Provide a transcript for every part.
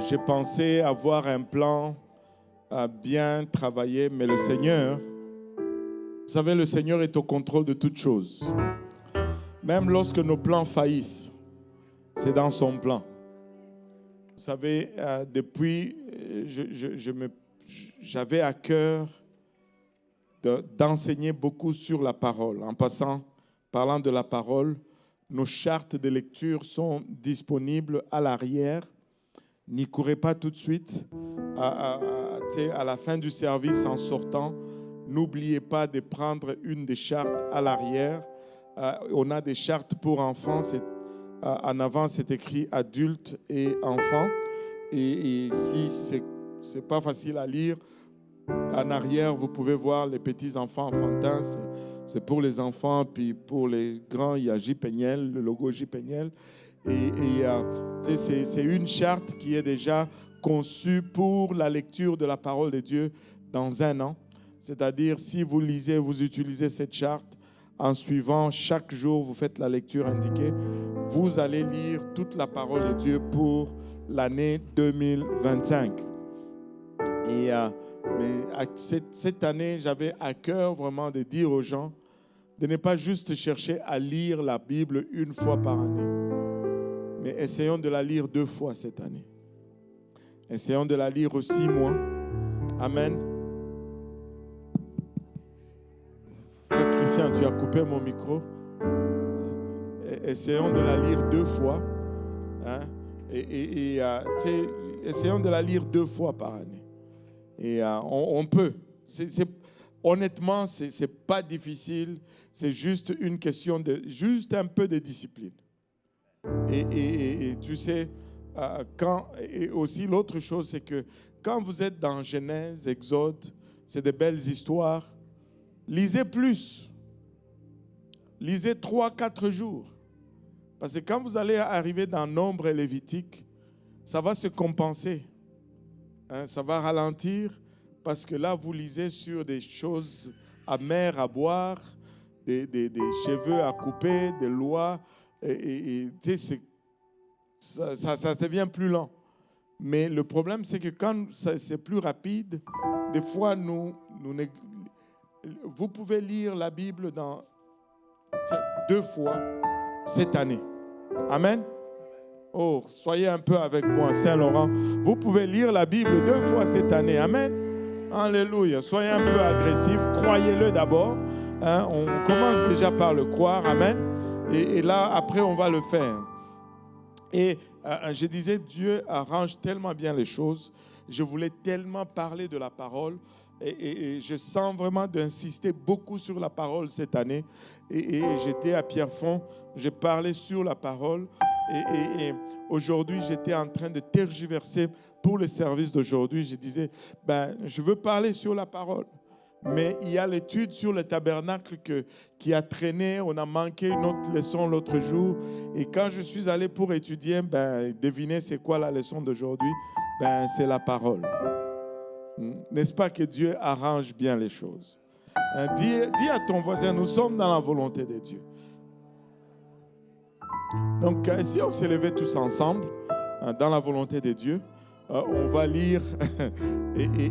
J'ai pensé avoir un plan bien travaillé, mais le Seigneur, vous savez, le Seigneur est au contrôle de toutes choses. Même lorsque nos plans faillissent, c'est dans son plan. Vous savez, depuis, j'avais à cœur d'enseigner beaucoup sur la parole. Parlant de la parole, nos chartes de lecture sont disponibles à l'arrière. N'y courez pas tout de suite. À la fin du service, en sortant, n'oubliez pas de prendre une des chartes à l'arrière. On a des chartes pour enfants. En avant, c'est écrit adultes et enfants. Et si ce n'est pas facile à lire, en arrière, vous pouvez voir les petits-enfants enfantins. C'est pour les enfants. Puis pour les grands, il y a J-Peniel, le logo J-Peniel. C'est une charte qui est déjà conçue pour la lecture de la parole de Dieu dans un an. C'est-à-dire, si vous lisez, vous utilisez cette charte, en suivant chaque jour, vous faites la lecture indiquée, vous allez lire toute la parole de Dieu pour l'année 2025. Mais cette année, j'avais à cœur vraiment de dire aux gens de ne pas juste chercher à lire la Bible une fois par année, mais essayons de la lire 2 fois cette année. Essayons de la lire 6 mois. Amen. Frère Christian, tu as coupé mon micro. Essayons de la lire 2 fois. Hein? Essayons de la lire 2 fois par année. Et on peut. Honnêtement, ce n'est pas difficile. C'est juste une question juste un peu de discipline. Et tu sais, et aussi l'autre chose, c'est que quand vous êtes dans Genèse, Exode, c'est de belles histoires. Lisez plus. Lisez 3-4 jours. Parce que quand vous allez arriver dans Nombre et Lévitique, ça va se compenser. Hein, ça va ralentir parce que là, vous lisez sur des choses amères à boire, des cheveux à couper, des lois. Et ça devient plus lent. Mais le problème, c'est que quand c'est plus rapide, des fois, vous pouvez lire la Bible 2 fois cette année. Amen. Oh, soyez un peu avec moi, Saint-Laurent. Vous pouvez lire la Bible 2 fois cette année. Amen. Alléluia. Soyez un peu agressif. Croyez-le d'abord. Hein? On commence déjà par le croire. Amen. Et là, après, on va le faire. Et je disais, Dieu arrange tellement bien les choses. Je voulais tellement parler de la parole. Et je sens vraiment d'insister beaucoup sur la parole cette année. Et j'étais à Pierrefonds, j'ai parlé sur la parole. Et aujourd'hui, j'étais en train de tergiverser pour le service d'aujourd'hui. Je disais, je veux parler sur la parole. Mais il y a l'étude sur le tabernacle qui a traîné. On a manqué une autre leçon l'autre jour. Et quand je suis allé pour étudier, devinez c'est quoi la leçon d'aujourd'hui? C'est la parole. N'est-ce pas que Dieu arrange bien les choses? Dis à ton voisin, nous sommes dans la volonté de Dieu. Donc, si on s'est levés tous ensemble dans la volonté de Dieu, on va lire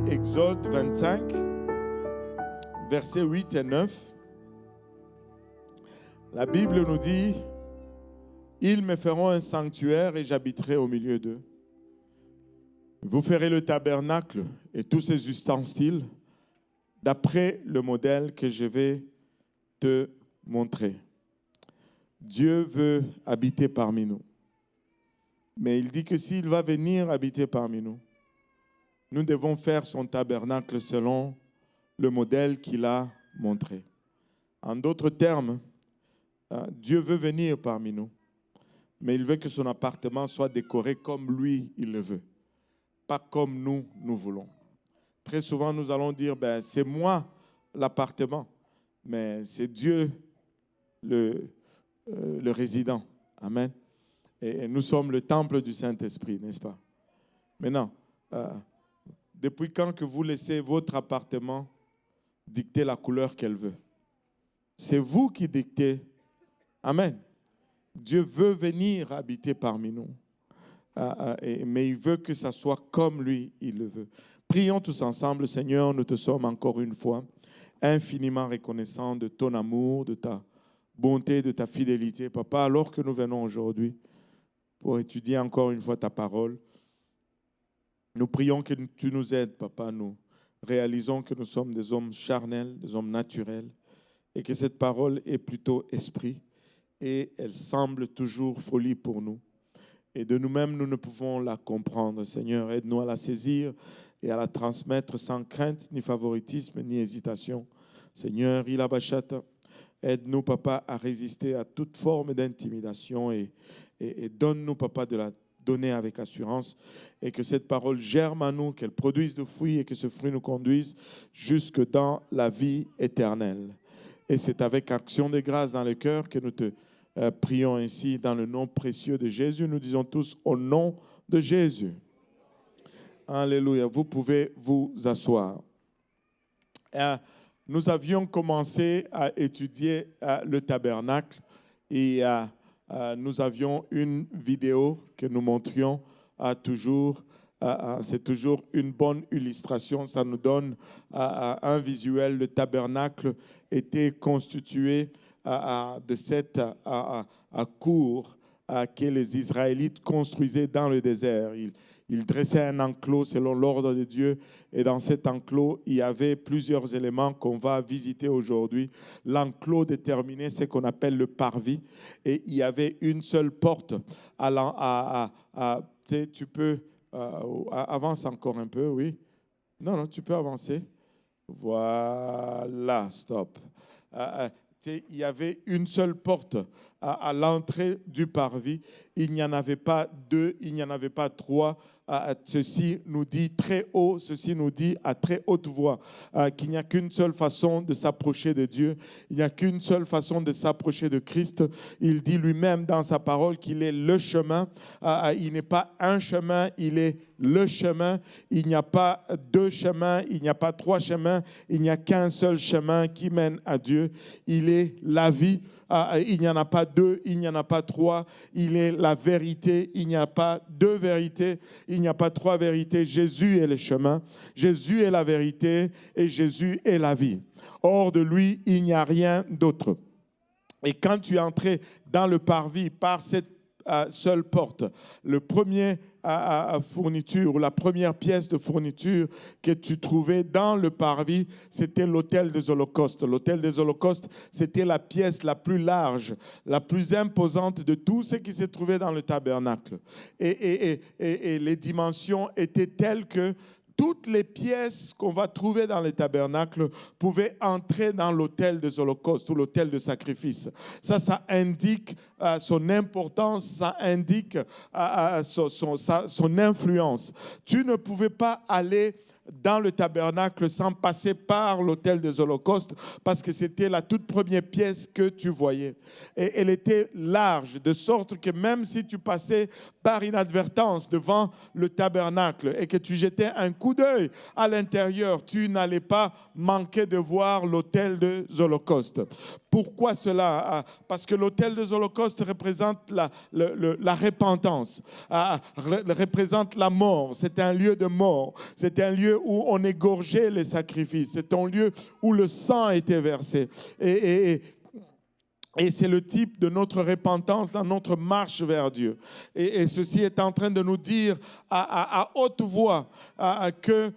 Exode 25, versets 8 et 9. La Bible nous dit, « Ils me feront un sanctuaire et j'habiterai au milieu d'eux. Vous ferez le tabernacle et tous ses ustensiles d'après le modèle que je vais te montrer. » Dieu veut habiter parmi nous. Mais il dit que s'il va venir habiter parmi nous, nous devons faire son tabernacle selon le modèle qu'il a montré. En d'autres termes, Dieu veut venir parmi nous, mais il veut que son appartement soit décoré comme lui, il le veut. Pas comme nous voulons. Très souvent, nous allons dire, c'est moi l'appartement, mais c'est Dieu le résident. Amen. Et nous sommes le temple du Saint-Esprit, n'est-ce pas? Maintenant, depuis quand que vous laissez votre appartement dicter la couleur qu'elle veut? C'est vous qui dictez. Amen. Dieu veut venir habiter parmi nous. mais il veut que ça soit comme lui, il le veut. Prions tous ensemble. Seigneur, nous te sommes encore une fois infiniment reconnaissants de ton amour, de ta bonté, de ta fidélité. Papa, alors que nous venons aujourd'hui pour étudier encore une fois ta parole, nous prions que tu nous aides, Papa. Nous réalisons que nous sommes des hommes charnels, des hommes naturels, et que cette parole est plutôt esprit, et elle semble toujours folie pour nous. Et de nous-mêmes, nous ne pouvons la comprendre. Seigneur, aide-nous à la saisir et à la transmettre sans crainte, ni favoritisme, ni hésitation. Seigneur, Ilabachata, aide-nous, Papa, à résister à toute forme d'intimidation et donne-nous, Papa, de la donner avec assurance et que cette parole germe en nous, qu'elle produise de fruits et que ce fruit nous conduise jusque dans la vie éternelle. Et c'est avec action de grâce dans le cœur que nous te prions ainsi dans le nom précieux de Jésus. Nous disons tous au nom de Jésus. Alléluia. Vous pouvez vous asseoir. Nous avions commencé à étudier le tabernacle et nous avions une vidéo que nous montrions toujours. C'est toujours une bonne illustration. Ça nous donne un visuel. Le tabernacle était constitué de cette cour que les Israélites construisaient dans le désert. Ils dressaient un enclos selon l'ordre de Dieu. Et dans cet enclos, il y avait plusieurs éléments qu'on va visiter aujourd'hui. L'enclos déterminait ce qu'on appelle le parvis. Et il y avait une seule porte. Tu peux... avance encore un peu, oui. Non, tu peux avancer. Voilà, stop. Il y avait une seule porte à l'entrée du parvis. Il n'y en avait pas deux, il n'y en avait pas trois. Ceci nous dit très haut, ceci nous dit à très haute voix qu'il n'y a qu'une seule façon de s'approcher de Dieu. Il n'y a qu'une seule façon de s'approcher de Christ. Il dit lui-même dans sa parole qu'il est le chemin. Il n'est pas un chemin, il est le chemin. Il n'y a pas deux chemins, il n'y a pas trois chemins. Il n'y a qu'un seul chemin qui mène à Dieu. Il est la vie. Il n'y en a pas deux, il n'y en a pas trois. Il est la vérité. Il n'y a pas deux vérités, il n'y a pas trois vérités. Jésus est le chemin, Jésus est la vérité et Jésus est la vie. Hors de lui, il n'y a rien d'autre. Et quand tu es entré dans le parvis par cette seule porte, le premier fourniture, la première pièce de fourniture que tu trouvais dans le parvis, c'était l'autel des holocaustes. L'autel des holocaustes, c'était la pièce la plus large, la plus imposante de tout ce qui se trouvait dans le tabernacle. Et les dimensions étaient telles que toutes les pièces qu'on va trouver dans les tabernacles pouvaient entrer dans l'autel des holocaustes ou l'autel de sacrifice. Ça indique son importance, ça indique son influence. Tu ne pouvais pas aller dans le tabernacle sans passer par l'autel des holocaustes parce que c'était la toute première pièce que tu voyais. Et elle était large, de sorte que même si tu passais par inadvertance devant le tabernacle et que tu jetais un coup d'œil à l'intérieur, tu n'allais pas manquer de voir l'autel des holocaustes. Pourquoi cela? Parce que l'autel des holocaustes représente la repentance, représente la mort. C'est un lieu de mort. C'est un lieu où on égorgeait les sacrifices. C'est un lieu où le sang était versé. Et c'est le type de notre repentance dans notre marche vers Dieu. Et ceci est en train de nous dire à haute voix que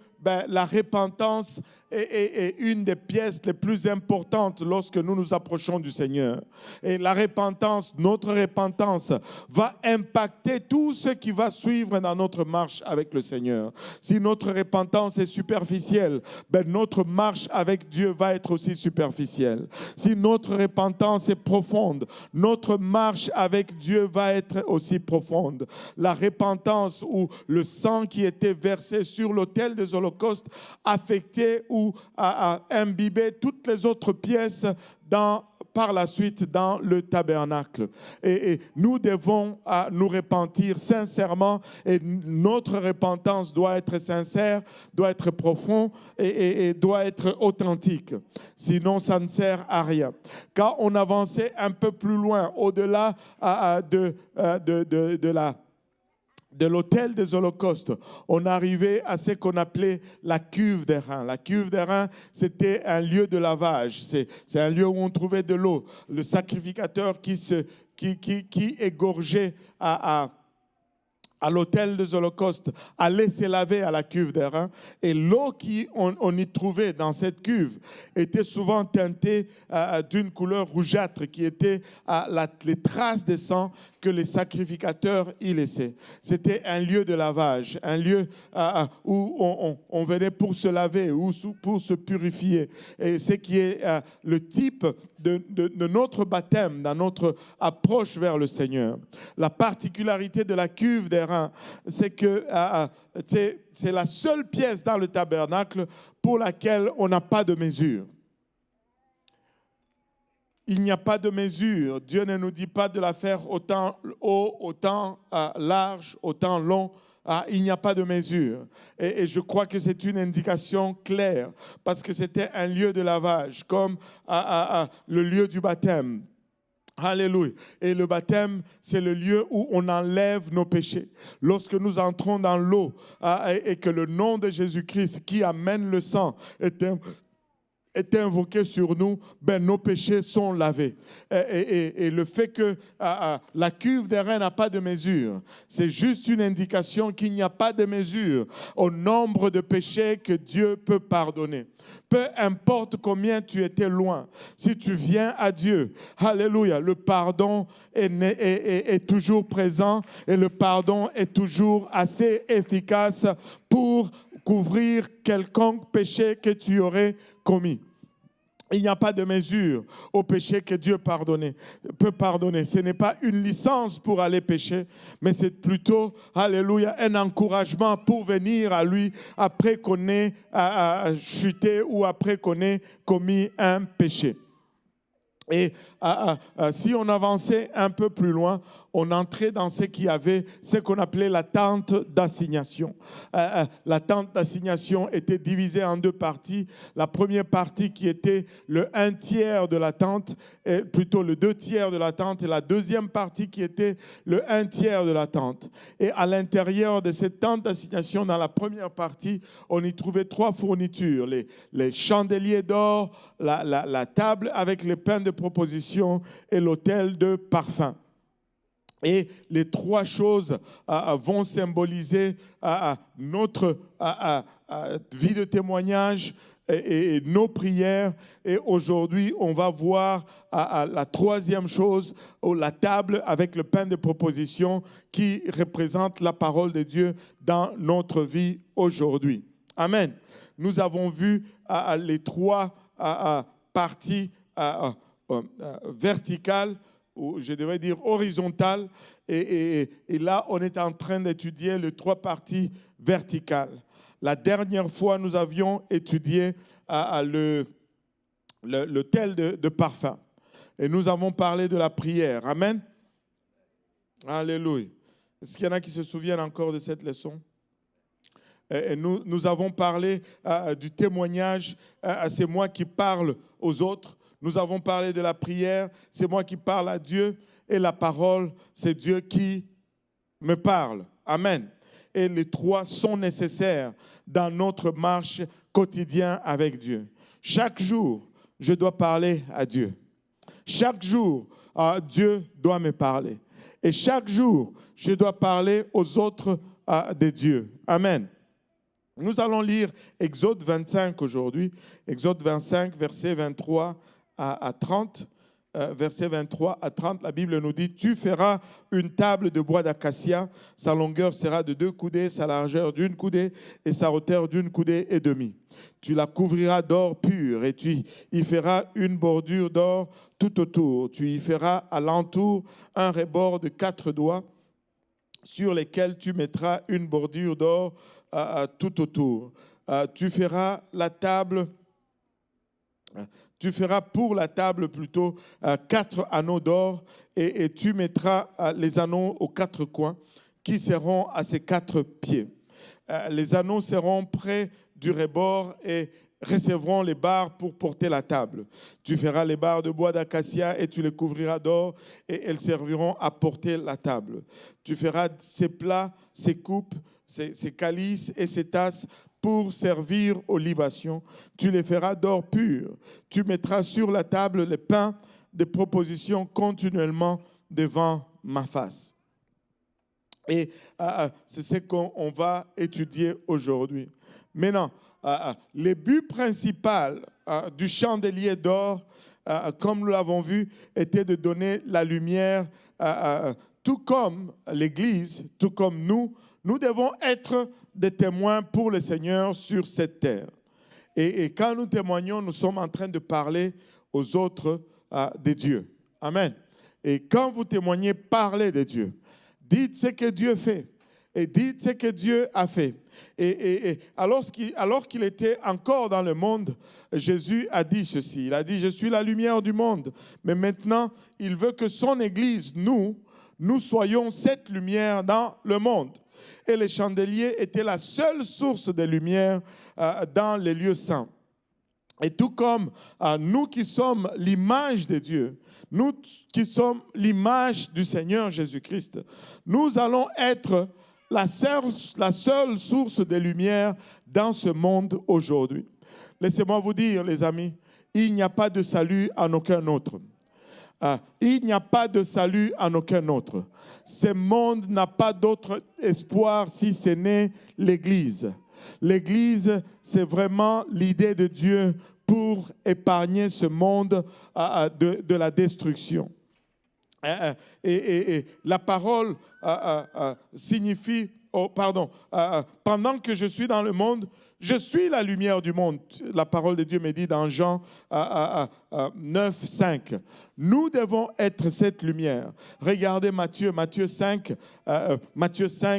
la repentance est une des pièces les plus importantes lorsque nous nous approchons du Seigneur. Et la repentance, notre repentance, va impacter tout ce qui va suivre dans notre marche avec le Seigneur. Si notre repentance est superficielle, notre marche avec Dieu va être aussi superficielle. Si notre repentance est profonde, notre marche avec Dieu va être aussi profonde. La repentance ou le sang qui était versé sur l'autel des holocaustes affectait ou a imbibé toutes les autres pièces par la suite dans le tabernacle. Et nous devons nous repentir sincèrement et notre repentance doit être sincère, doit être profonde et doit être authentique. Sinon, ça ne sert à rien. Quand on avançait un peu plus loin, au-delà de de l'autel des holocaustes, on arrivait à ce qu'on appelait la cuve des reins. La cuve des reins, c'était un lieu de lavage. C'est un lieu où on trouvait de l'eau. Le sacrificateur qui égorgeait à l'autel des holocaustes allait se laver à la cuve des reins. Et l'eau qu'on y trouvait dans cette cuve était souvent teintée d'une couleur rougeâtre qui était les traces de sang que les sacrificateurs y laissaient. C'était un lieu de lavage, un lieu où on venait pour se laver ou pour se purifier. Et ce qui est le type de notre baptême, dans notre approche vers le Seigneur. La particularité de la cuve des reins, c'est que c'est la seule pièce dans le tabernacle pour laquelle on n'a pas de mesure. Il n'y a pas de mesure. Dieu ne nous dit pas de la faire autant haut, autant large, autant long. Il n'y a pas de mesure. Et je crois que c'est une indication claire parce que c'était un lieu de lavage, comme le lieu du baptême. Alléluia. Et le baptême, c'est le lieu où on enlève nos péchés. Lorsque nous entrons dans l'eau et que le nom de Jésus-Christ qui amène le sang est invoqué sur nous, nos péchés sont lavés. Et le fait que la cuve des reins n'a pas de mesure, c'est juste une indication qu'il n'y a pas de mesure au nombre de péchés que Dieu peut pardonner. Peu importe combien tu étais loin, si tu viens à Dieu, alléluia, le pardon est toujours présent et le pardon est toujours assez efficace pour couvrir quelconque péché que tu aurais commis. Il n'y a pas de mesure au péché que Dieu peut pardonner. Ce n'est pas une licence pour aller pécher, mais c'est plutôt, alléluia, un encouragement pour venir à lui après qu'on ait chuté ou après qu'on ait commis un péché. Et si on avançait un peu plus loin, on entrait dans ce qu'on appelait la tente d'assignation. La tente d'assignation était divisée en deux parties. La première partie qui était le 1/3 de la tente, plutôt le 2/3 de la tente, et la deuxième partie qui était le 1/3 de la tente. Et à l'intérieur de cette tente d'assignation, dans la première partie, on y trouvait 3 fournitures. Les chandeliers d'or, la table avec les pains de proposition et l'autel de parfum. Et les 3 choses vont symboliser notre vie de témoignage et nos prières. Et aujourd'hui, on va voir la 3e chose, la table avec le pain de proposition qui représente la parole de Dieu dans notre vie aujourd'hui. Amen. Nous avons vu les 3 parties verticale, ou je devrais dire horizontale, et là on est en train d'étudier les 3 parties verticales. La dernière fois, nous avions étudié l'autel de parfum, et nous avons parlé de la prière. Amen. Alléluia. Est-ce qu'il y en a qui se souviennent encore de cette leçon? Et nous avons parlé du témoignage, c'est moi qui parle aux autres. Nous avons parlé de la prière, c'est moi qui parle à Dieu. Et la parole, c'est Dieu qui me parle. Amen. Et les 3 sont nécessaires dans notre marche quotidienne avec Dieu. Chaque jour, je dois parler à Dieu. Chaque jour, Dieu doit me parler. Et chaque jour, je dois parler aux autres de Dieu. Amen. Nous allons lire Exode 25 aujourd'hui. Exode 25, versets 23 à 30, versets 23 à 30, la Bible nous dit « Tu feras une table de bois d'acacia, sa longueur sera de 2 coudées, sa largeur d'1 coudée et sa hauteur d'1 coudée et demie. Tu la couvriras d'or pur et tu y feras une bordure d'or tout autour. Tu y feras à l'entour un rebord de 4 doigts sur lesquels tu mettras une bordure d'or tout autour. Tu feras pour la table plutôt 4 anneaux d'or et tu mettras les anneaux aux 4 coins qui seront à ses 4 pieds. Les anneaux seront près du rebord et recevront les barres pour porter la table. Tu feras les barres de bois d'acacia et tu les couvriras d'or et elles serviront à porter la table. Tu feras ces plats, ces coupes, ces calices et ces tasses pour servir aux libations. Tu les feras d'or pur. Tu mettras sur la table les pains de proposition continuellement devant ma face. Et c'est ce qu'on va étudier aujourd'hui. Maintenant, le but principal du chandelier d'or, comme nous l'avons vu, était de donner la lumière, tout comme l'Église, tout comme nous devons être des témoins pour le Seigneur sur cette terre. Et quand nous témoignons, nous sommes en train de parler aux autres de Dieu. Amen. Et quand vous témoignez, parlez de Dieu. Dites ce que Dieu fait et dites ce que Dieu a fait. Et alors qu'il était encore dans le monde, Jésus a dit ceci. Il a dit, je suis la lumière du monde. Mais maintenant, il veut que son Église, nous soyons cette lumière dans le monde. Et les chandeliers étaient la seule source de lumière dans les lieux saints. Et tout comme nous qui sommes l'image de Dieu, nous qui sommes l'image du Seigneur Jésus-Christ, nous allons être la seule source de lumière dans ce monde aujourd'hui. Laissez-moi vous dire, les amis, il n'y a pas de salut en aucun autre. Il n'y a pas de salut en aucun autre. Ce monde n'a pas d'autre espoir si ce n'est l'Église. L'Église, c'est vraiment l'idée de Dieu pour épargner ce monde de la destruction. Et la parole signifie, pendant que je suis dans le monde, je suis la lumière du monde. La parole de Dieu me dit dans Jean 9, 5. Nous devons être cette lumière. Regardez Matthieu 5,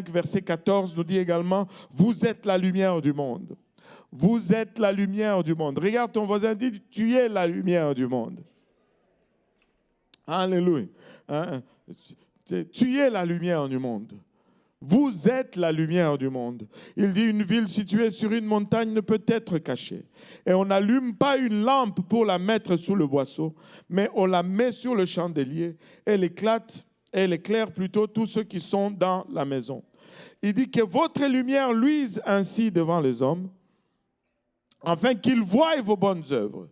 verset 14 nous dit également, vous êtes la lumière du monde. Vous êtes la lumière du monde. Regarde ton voisin, dis, tu es la lumière du monde. Alléluia. Tu es la lumière du monde. Vous êtes la lumière du monde. Il dit, une ville située sur une montagne ne peut être cachée. Et on n'allume pas une lampe pour la mettre sous le boisseau, mais on la met sur le chandelier. Elle éclaire plutôt tous ceux qui sont dans la maison. Il dit que votre lumière luise ainsi devant les hommes, afin qu'ils voient vos bonnes œuvres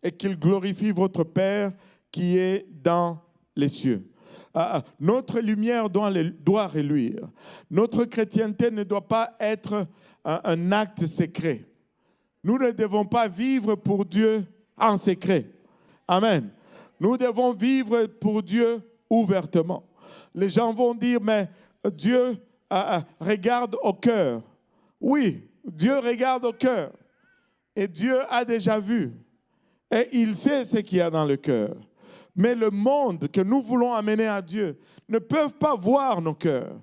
et qu'ils glorifient votre Père qui est dans les cieux. Notre lumière doit reluire. Notre chrétienté ne doit pas être un acte secret. Nous ne devons pas vivre pour Dieu en secret. Amen. Nous devons vivre pour Dieu ouvertement. Les gens vont dire, mais Dieu regarde au cœur. Oui, Dieu regarde au cœur. Et Dieu a déjà vu. Et il sait ce qu'il y a dans le cœur. Mais le monde que nous voulons amener à Dieu ne peut pas voir nos cœurs.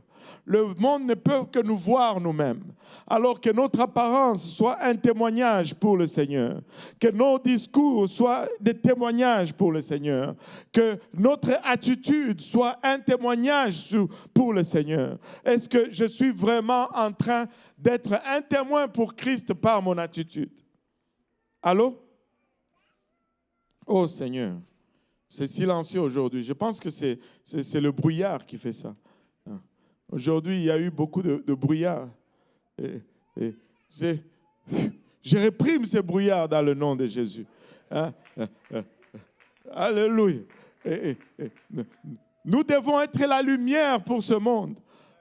Le monde ne peut que nous voir nous-mêmes. Alors que notre apparence soit un témoignage pour le Seigneur. Que nos discours soient des témoignages pour le Seigneur. Que notre attitude soit un témoignage pour le Seigneur. Est-ce que je suis vraiment en train d'être un témoin pour Christ par mon attitude? Allô? Oh Seigneur. C'est silencieux aujourd'hui. Je pense que c'est le brouillard qui fait ça. Aujourd'hui, il y a eu beaucoup de brouillard. Je réprime ce brouillard dans le nom de Jésus. Alléluia. Nous devons être la lumière pour ce monde.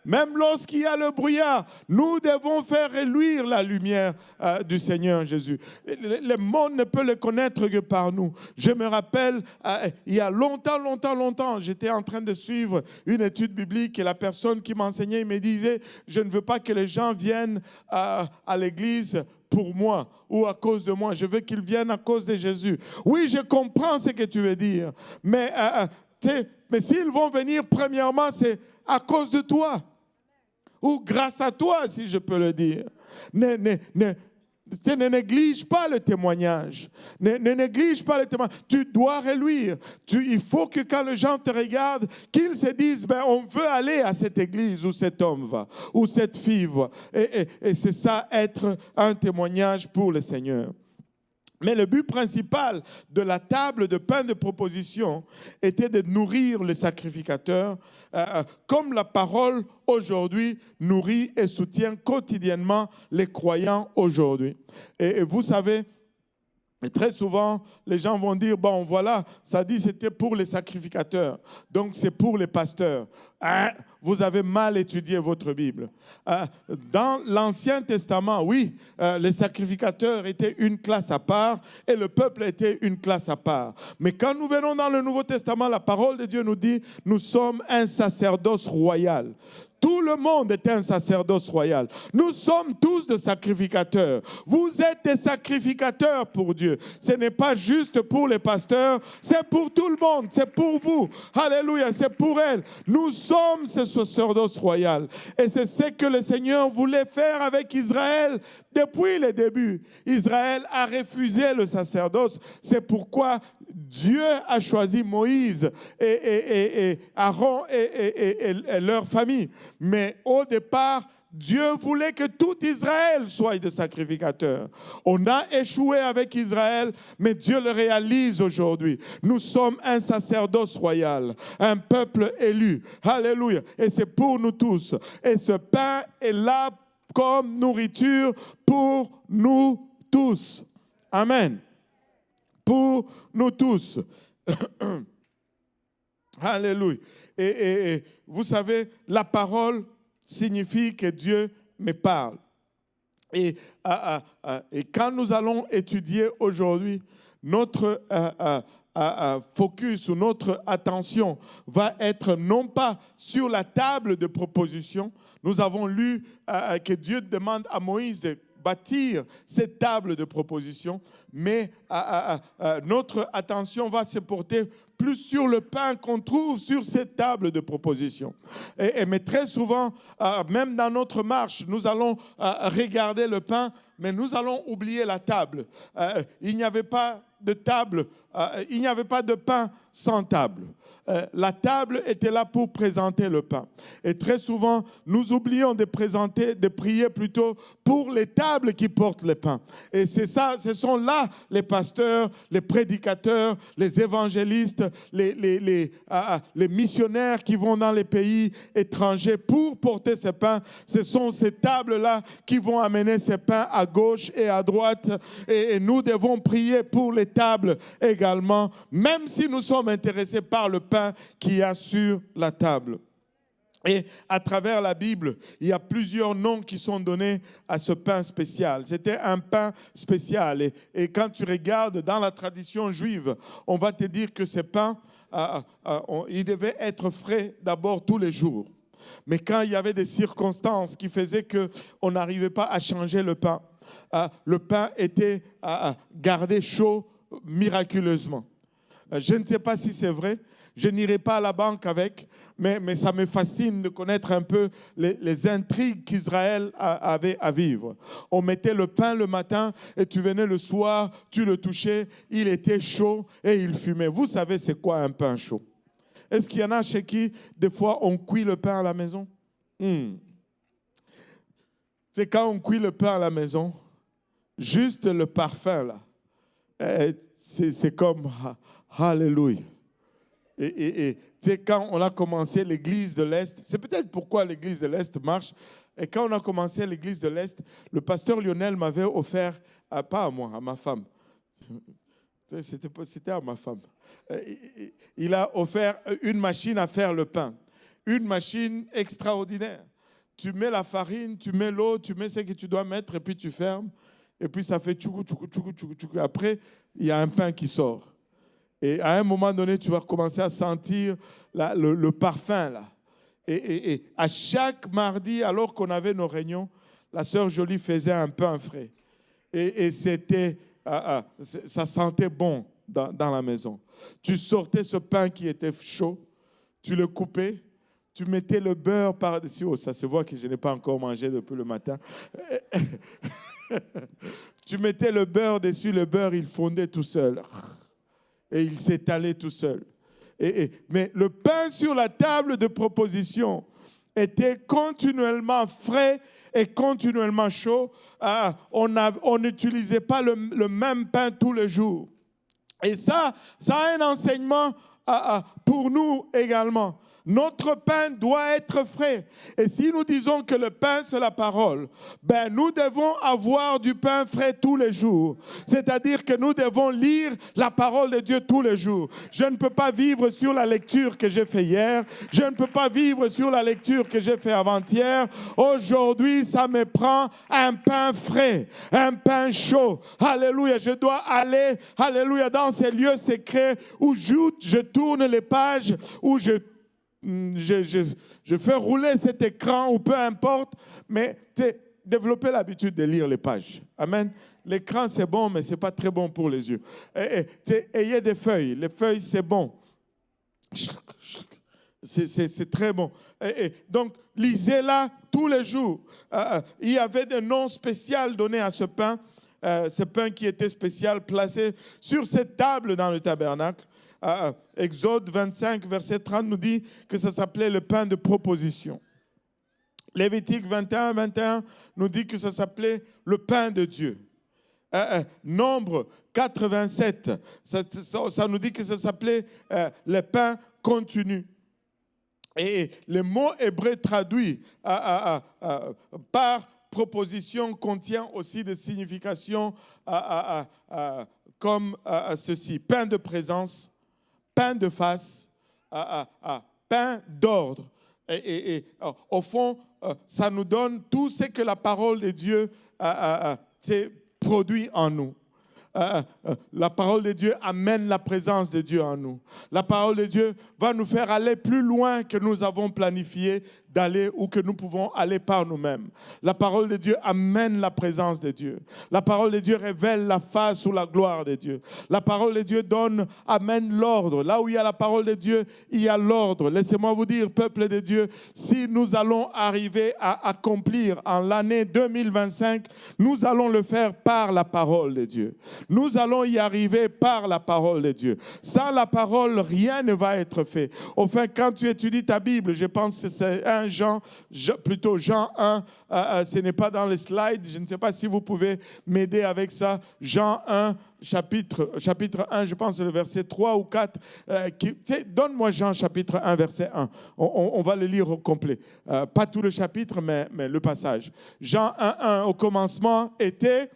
Même lorsqu'il y a le brouillard, nous devons faire reluire la lumière du Seigneur Jésus. Le monde ne peut le connaître que par nous. Je me rappelle, il y a longtemps, j'étais en train de suivre une étude biblique et la personne qui m'enseignait me disait, je ne veux pas que les gens viennent à l'église pour moi ou à cause de moi. Je veux qu'ils viennent à cause de Jésus. Oui, je comprends ce que tu veux dire. Mais s'ils vont venir, premièrement, c'est à cause de toi. Ou grâce à toi, si je peux le dire. Ne néglige pas le témoignage. Ne néglige pas le témoignage. Tu dois reluire. Il faut que quand les gens te regardent, qu'ils se disent, on veut aller à cette église où cet homme va, où cette fille va. Et c'est ça, être un témoignage pour le Seigneur. Mais le but principal de la table de pain de proposition était de nourrir les sacrificateurs, comme la parole aujourd'hui nourrit et soutient quotidiennement les croyants aujourd'hui. Et vous savez, et très souvent, les gens vont dire, bon, voilà, ça dit c'était pour les sacrificateurs, donc c'est pour les pasteurs. Hein? Vous avez mal étudié votre Bible. Dans l'Ancien Testament, oui, les sacrificateurs étaient une classe à part et le peuple était une classe à part. Mais quand nous venons dans le Nouveau Testament, la parole de Dieu nous dit, nous sommes un sacerdoce royal. Tout le monde est un sacerdoce royal. Nous sommes tous des sacrificateurs. Vous êtes des sacrificateurs pour Dieu. Ce n'est pas juste pour les pasteurs, c'est pour tout le monde, c'est pour vous. Alléluia, c'est pour elle. Nous sommes ce sacerdoce royal. Et c'est ce que le Seigneur voulait faire avec Israël depuis le début. Israël a refusé le sacerdoce. C'est pourquoi Dieu a choisi Moïse et Aaron et leur famille. Mais au départ, Dieu voulait que tout Israël soit des sacrificateurs. On a échoué avec Israël, mais Dieu le réalise aujourd'hui. Nous sommes un sacerdoce royal, un peuple élu. Alléluia. Et c'est pour nous tous. Et ce pain est là comme nourriture pour nous tous. Amen. Pour nous tous. Alléluia. Et vous savez, la parole signifie que Dieu me parle. Et quand nous allons étudier aujourd'hui, notre focus ou notre attention va être non pas sur la table de proposition. Nous avons lu que Dieu demande à Moïse de bâtir cette table de proposition, mais notre attention va se porter plus sur le pain qu'on trouve sur cette table de proposition. Mais très souvent, même dans notre marche, nous allons regarder le pain, mais nous allons oublier la table. Il n'y avait pas de table, il n'y avait pas de pain sans table. La table était là pour présenter le pain. Et très souvent, nous oublions de prier plutôt pour les tables qui portent le pain. Et c'est ça, ce sont là les pasteurs, les prédicateurs, les évangélistes, les missionnaires qui vont dans les pays étrangers pour porter ce pain. Ce sont ces tables-là qui vont amener ce pain à gauche et à droite. Et nous devons prier pour les tables également, même si nous sommes intéressés par le pain qu'il y a sur la table. Et à travers la Bible, il y a plusieurs noms qui sont donnés à ce pain spécial. C'était un pain spécial. Et quand tu regardes dans la tradition juive, on va te dire que ce pain, il devait être frais d'abord tous les jours. Mais quand il y avait des circonstances qui faisaient qu'on n'arrivait pas à changer le pain était gardé chaud miraculeusement. Je ne sais pas si c'est vrai. Je n'irai pas à la banque avec, mais ça me fascine de connaître un peu les intrigues qu'Israël avait à vivre. On mettait le pain le matin et tu venais le soir, tu le touchais, il était chaud et il fumait. Vous savez c'est quoi un pain chaud? Est-ce qu'il y en a chez qui, des fois, on cuit le pain à la maison? C'est quand on cuit le pain à la maison, juste le parfum là, c'est comme Alléluia. Et tu sais, quand on a commencé l'église de l'Est, c'est peut-être pourquoi l'église de l'Est marche. Et quand on a commencé l'église de l'Est, le pasteur Lionel m'avait offert, pas à moi, à ma femme. C'était à ma femme. Il a offert une machine à faire le pain. Une machine extraordinaire. Tu mets la farine, tu mets l'eau, tu mets ce que tu dois mettre et puis tu fermes. Et puis ça fait tchoukou, tchoukou, tchoukou, tchoukou, tchoukou. Après, il y a un pain qui sort. Et à un moment donné, tu vas commencer à sentir le parfum là. Et à chaque mardi, alors qu'on avait nos réunions, la sœur Jolie faisait un pain frais. Et c'était, ça sentait bon dans la maison. Tu sortais ce pain qui était chaud, tu le coupais, tu mettais le beurre par-dessus. Oh, ça se voit que je n'ai pas encore mangé depuis le matin. Tu mettais le beurre dessus, le beurre, il fondait tout seul. Et il s'étalait tout seul. Mais le pain sur la table de proposition était continuellement frais est continuellement chaud. On n'utilisait pas le même pain tous les jours. Et ça a un enseignement pour nous également. Notre pain doit être frais. Et si nous disons que le pain, c'est la parole, nous devons avoir du pain frais tous les jours. C'est-à-dire que nous devons lire la parole de Dieu tous les jours. Je ne peux pas vivre sur la lecture que j'ai fait hier. Je ne peux pas vivre sur la lecture que j'ai fait avant-hier. Aujourd'hui, ça me prend un pain frais, un pain chaud. Alléluia. Je dois aller, alléluia, dans ces lieux secrets où je tourne les pages, où je fais rouler cet écran ou peu importe, mais développer l'habitude de lire les pages. Amen. L'écran, c'est bon, mais ce n'est pas très bon pour les yeux. Ayez des feuilles. Les feuilles, c'est bon. C'est très bon. Donc, lisez-la tous les jours. Il y avait des noms spéciaux donnés à ce pain qui était spécial, placé sur cette table dans le tabernacle. Exode 25, verset 30 nous dit que ça s'appelait le pain de proposition. Lévitique 21 nous dit que ça s'appelait le pain de Dieu. Nombre 87, ça nous dit que ça s'appelait le pain continu. Et le mot hébreu traduit par proposition contient aussi des significations comme ceci: pain de présence, pain de face, pain d'ordre. Et au fond, ça nous donne tout ce que la parole de Dieu produit en nous. La parole de Dieu amène la présence de Dieu en nous. La parole de Dieu va nous faire aller plus loin que nous avons planifié d'aller ou que nous pouvons aller par nous-mêmes. La parole de Dieu amène la présence de Dieu. La parole de Dieu révèle la face ou la gloire de Dieu. La parole de Dieu amène l'ordre. Là où il y a la parole de Dieu, il y a l'ordre. Laissez-moi vous dire, peuple de Dieu, si nous allons arriver à accomplir en l'année 2025, nous allons le faire par la parole de Dieu. Nous allons y arriver par la parole de Dieu. Sans la parole, rien ne va être fait. Enfin, quand tu étudies ta Bible, je pense que c'est Jean 1, ce n'est pas dans les slides, je ne sais pas si vous pouvez m'aider avec ça. Jean 1, chapitre 1, je pense le verset 3 ou 4. Donne-moi Jean chapitre 1, verset 1. On va le lire au complet. Pas tout le chapitre, mais le passage. Jean 1, 1, au commencement était,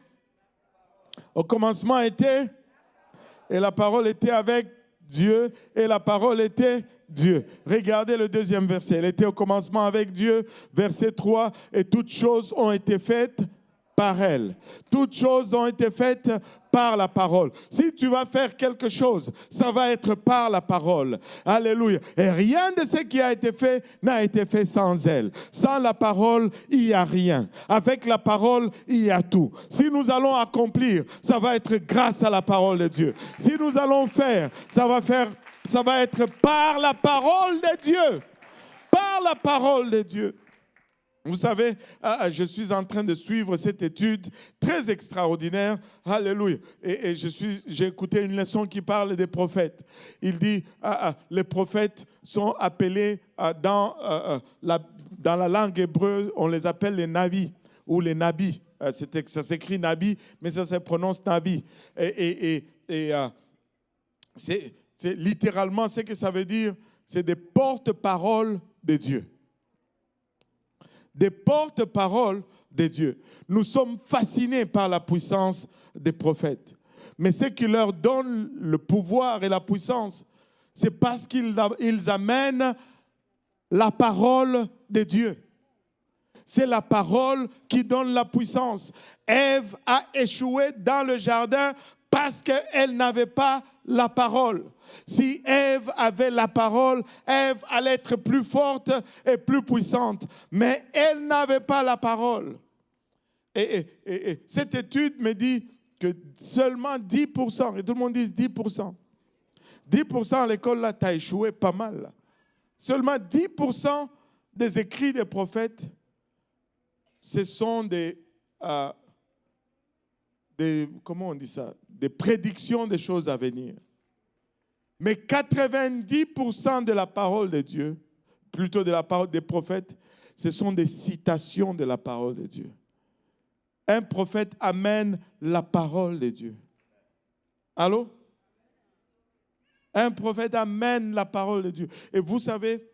et la parole était avec Dieu, et la parole était Dieu. Regardez le deuxième verset. Elle était au commencement avec Dieu. Verset 3. Et toutes choses ont été faites par elle. Toutes choses ont été faites par la parole. Si tu vas faire quelque chose, ça va être par la parole. Alléluia. Et rien de ce qui a été fait n'a été fait sans elle. Sans la parole, il n'y a rien. Avec la parole, il y a tout. Si nous allons accomplir, ça va être grâce à la parole de Dieu. Si nous allons faire, ça va être par la parole de Dieu. Par la parole de Dieu. Vous savez, je suis en train de suivre cette étude très extraordinaire. Alléluia. Et j'ai écouté une leçon qui parle des prophètes. Il dit, les prophètes sont appelés dans la langue hébreu, on les appelle les navis ou les nabis. Ça s'écrit nabi, mais ça se prononce nabi. C'est littéralement ce que ça veut dire, c'est des porte-paroles de Dieu. Des porte-paroles de Dieu. Nous sommes fascinés par la puissance des prophètes. Mais ce qui leur donne le pouvoir et la puissance, c'est parce qu'ils amènent la parole de Dieu. C'est la parole qui donne la puissance. Ève a échoué dans le jardin parce qu'elle n'avait pas la parole. Si Ève avait la parole, Ève allait être plus forte et plus puissante. Mais elle n'avait pas la parole. Et cette étude me dit que seulement 10%, et tout le monde dit 10%. 10% à l'école, là, tu as échoué pas mal. Là. Seulement 10% des écrits des prophètes, ce sont comment on dit ça? Des prédictions des choses à venir. Mais 90% de la parole de Dieu, plutôt de la parole des prophètes, ce sont des citations de la parole de Dieu. Un prophète amène la parole de Dieu. Allô? Un prophète amène la parole de Dieu. Et vous savez,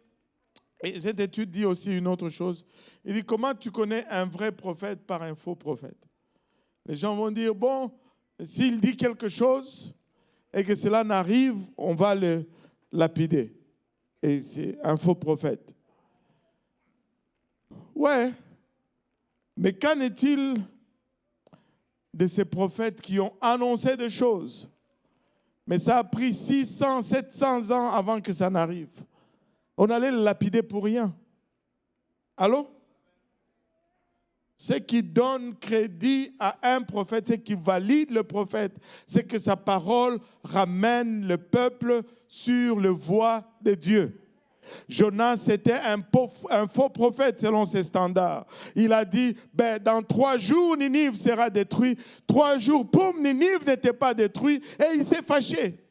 et cette étude dit aussi une autre chose. Il dit, comment tu connais un vrai prophète par un faux prophète? Les gens vont dire, bon, s'il dit quelque chose et que cela n'arrive, on va le lapider. Et c'est un faux prophète. Ouais, mais qu'en est-il de ces prophètes qui ont annoncé des choses? Mais ça a pris 600, 700 ans avant que ça n'arrive. On allait le lapider pour rien. Allô? Ce qui donne crédit à un prophète, ce qui valide le prophète, c'est que sa parole ramène le peuple sur le voie de Dieu. Jonas, c'était un faux prophète selon ses standards. Il a dit, dans 3 jours, Ninive sera détruit. 3 jours, poum, Ninive n'était pas détruit et il s'est fâché.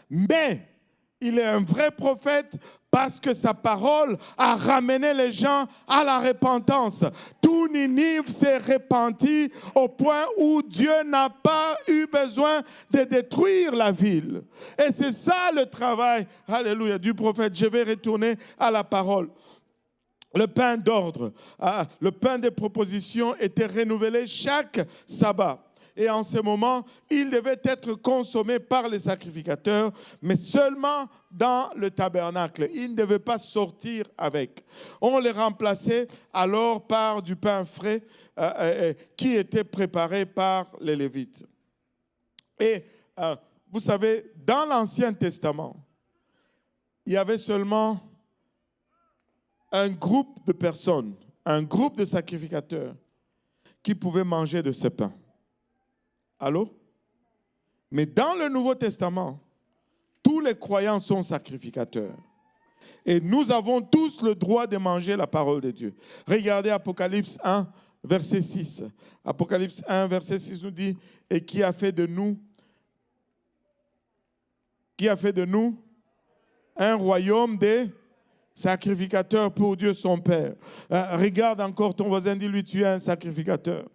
Mais il est un vrai prophète parce que sa parole a ramené les gens à la repentance. Tout Ninive s'est repenti au point où Dieu n'a pas eu besoin de détruire la ville. Et c'est ça le travail, alléluia, du prophète. Je vais retourner à la parole. Le pain d'ordre, le pain des propositions était renouvelé chaque sabbat. Et en ce moment, il devait être consommé par les sacrificateurs, mais seulement dans le tabernacle. Il ne devait pas sortir avec. On les remplaçait alors par du pain frais qui était préparé par les Lévites. Et vous savez, dans l'Ancien Testament, il y avait seulement un groupe de personnes, un groupe de sacrificateurs qui pouvaient manger de ce pain. Allô? Mais dans le Nouveau Testament, tous les croyants sont sacrificateurs. Et nous avons tous le droit de manger la parole de Dieu. Regardez Apocalypse 1, verset 6. Apocalypse 1, verset 6 nous dit, et qui a fait de nous un royaume des sacrificateurs pour Dieu son Père. Regarde encore ton voisin, dis-lui, tu es un sacrificateur.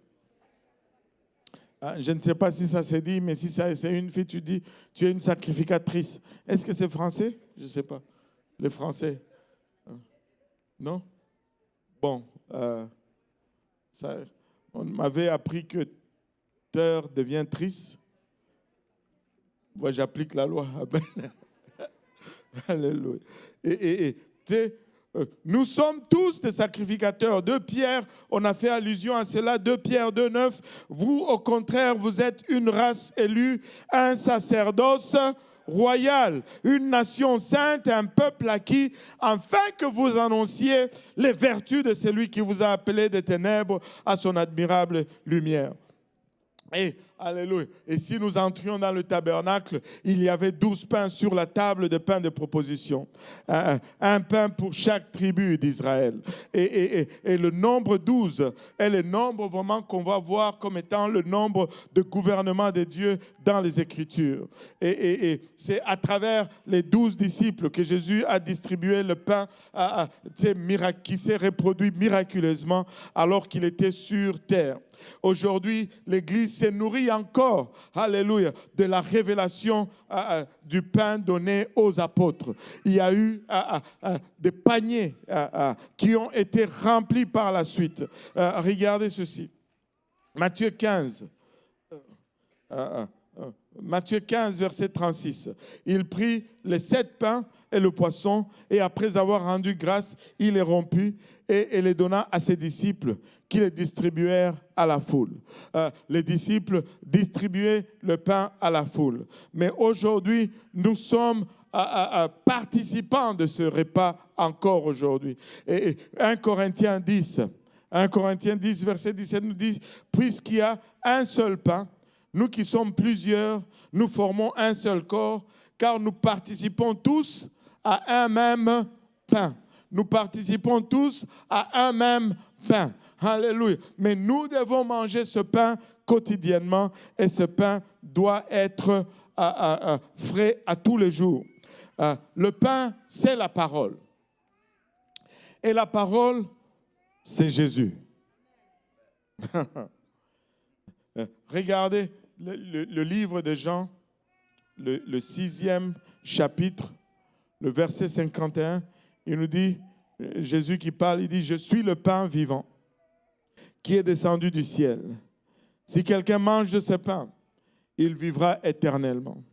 Je ne sais pas si ça s'est dit, mais si c'est une fille, tu dis, tu es une sacrificatrice. Est-ce que c'est français? Je ne sais pas. Le français. Non? Bon. On m'avait appris que terre devient triste. Moi, j'applique la loi. Alléluia. Et tu sais, nous sommes tous des sacrificateurs. 2 Pierre, on a fait allusion à cela. 2 Pierre 2,9. Vous, au contraire, vous êtes une race élue, un sacerdoce royal, une nation sainte, un peuple acquis, afin que vous annonciez les vertus de celui qui vous a appelé des ténèbres à son admirable lumière. Et, alléluia. Et si nous entrions dans le tabernacle, il y avait 12 pains sur la table de pain de proposition. Un pain pour chaque tribu d'Israël. Et le nombre 12 est le nombre vraiment qu'on va voir comme étant le nombre de gouvernement de Dieu dans les Écritures. Et c'est à travers les 12 disciples que Jésus a distribué le pain qui s'est reproduit miraculeusement alors qu'il était sur terre. Aujourd'hui, l'Église se nourrit encore, alléluia, de la révélation du pain donné aux apôtres. Il y a eu des paniers qui ont été remplis par la suite. Regardez ceci. Matthieu 15. Matthieu 15, verset 36. Il prit les 7 pains et le poisson, et après avoir rendu grâce, il les rompit et les donna à ses disciples, qui les distribuèrent à la foule. Les disciples distribuaient le pain à la foule. Mais aujourd'hui, nous sommes participants de ce repas encore aujourd'hui. Et 1 Corinthiens 10, verset 17 nous dit, puisqu'il y a un seul pain, nous qui sommes plusieurs, nous formons un seul corps, car nous participons tous à un même pain. Nous participons tous à un même pain. Alléluia. Mais nous devons manger ce pain quotidiennement et ce pain doit être frais à tous les jours. Le pain, c'est la parole. Et la parole, c'est Jésus. Regardez le livre de Jean, le 6e chapitre, le verset 51. Il nous dit, Jésus qui parle, il dit, « Je suis le pain vivant qui est descendu du ciel. Si quelqu'un mange de ce pain, il vivra éternellement.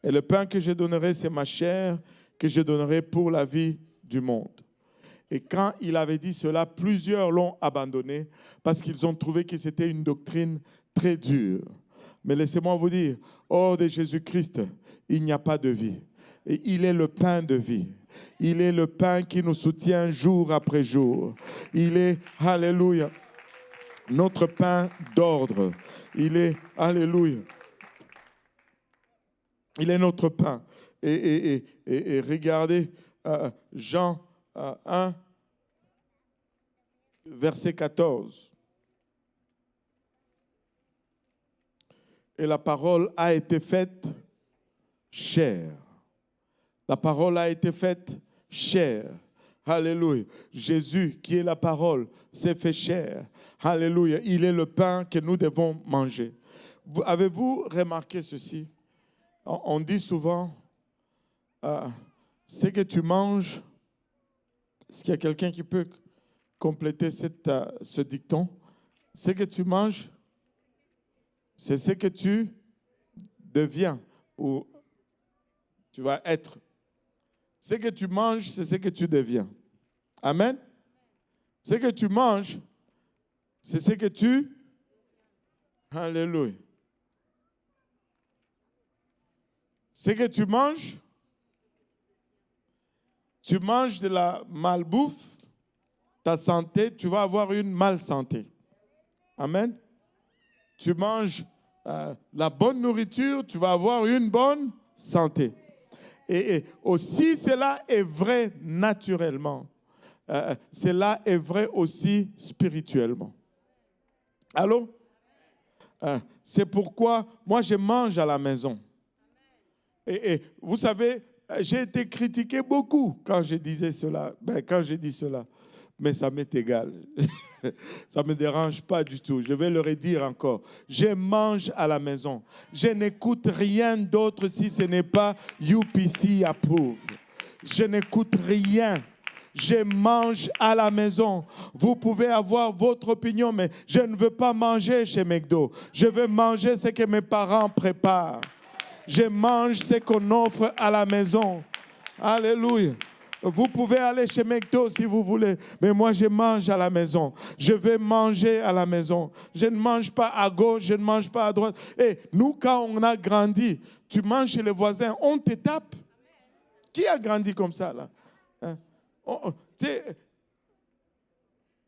Et le pain que je donnerai, c'est ma chair que je donnerai pour la vie du monde. » Et quand il avait dit cela, plusieurs l'ont abandonné parce qu'ils ont trouvé que c'était une doctrine très dure. Mais laissez-moi vous dire, hors de Jésus-Christ, il n'y a pas de vie. Et il est le pain de vie. Il est le pain qui nous soutient jour après jour. Il est, alléluia, notre pain d'ordre. Il est, alléluia, il est notre pain. Et regardez, Jean 1, verset 14. Et la parole a été faite chair. La parole a été faite chair. Alléluia. Jésus, qui est la parole, s'est fait chair. Alléluia. Il est le pain que nous devons manger. Avez-vous remarqué ceci? On dit souvent, ce que tu manges, est-ce qu'il y a quelqu'un qui peut compléter ce dicton? Ce que tu manges, c'est ce que tu deviens ou tu vas être. Ce que tu manges, c'est ce que tu deviens. Amen. Ce que tu manges, c'est ce que tu... Alléluia. Ce que tu manges de la malbouffe, ta santé, tu vas avoir une malsanté. Amen. Tu manges la bonne nourriture, tu vas avoir une bonne santé. Et aussi, cela est vrai naturellement. Cela est vrai aussi spirituellement. Allô? C'est pourquoi moi, je mange à la maison. Et vous savez, j'ai été critiqué beaucoup quand je disais cela. Quand j'ai dit cela. Mais ça m'est égal. Ça ne me dérange pas du tout. Je vais le redire encore. Je mange à la maison. Je n'écoute rien d'autre si ce n'est pas UPC Approve. Je n'écoute rien. Je mange à la maison. Vous pouvez avoir votre opinion, mais je ne veux pas manger chez McDo. Je veux manger ce que mes parents préparent. Je mange ce qu'on offre à la maison. Alléluia. Vous pouvez aller chez McDo si vous voulez, mais moi je mange à la maison. Je vais manger à la maison. Je ne mange pas à gauche, je ne mange pas à droite. Et nous, quand on a grandi, tu manges chez les voisins, on te tape. Qui a grandi comme ça là? Hein?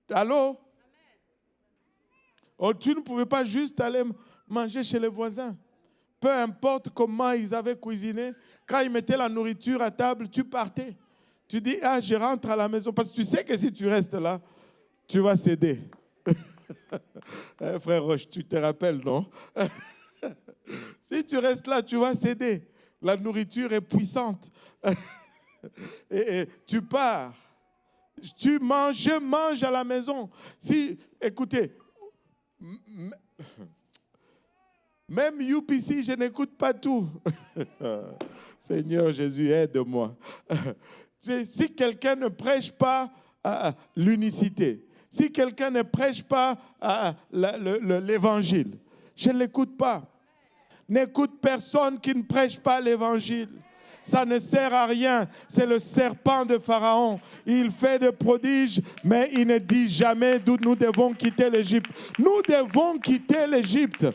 Allô? Oh, tu ne pouvais pas juste aller manger chez les voisins. Peu importe comment ils avaient cuisiné, quand ils mettaient la nourriture à table, tu partais. Tu dis, je rentre à la maison. Parce que tu sais que si tu restes là, tu vas céder. Frère Roche, tu te rappelles, non? Si tu restes là, tu vas céder. La nourriture est puissante. et tu pars. Tu manges, je mange à la maison. Écoutez, même UPC, je n'écoute pas tout. Seigneur Jésus, aide-moi. Si quelqu'un ne prêche pas l'unicité, si quelqu'un ne prêche pas l'évangile, je ne l'écoute pas. N'écoute personne qui ne prêche pas l'évangile. Ça ne sert à rien. C'est le serpent de Pharaon. Il fait des prodiges, mais il ne dit jamais d'où nous devons quitter l'Égypte. Nous devons quitter l'Égypte.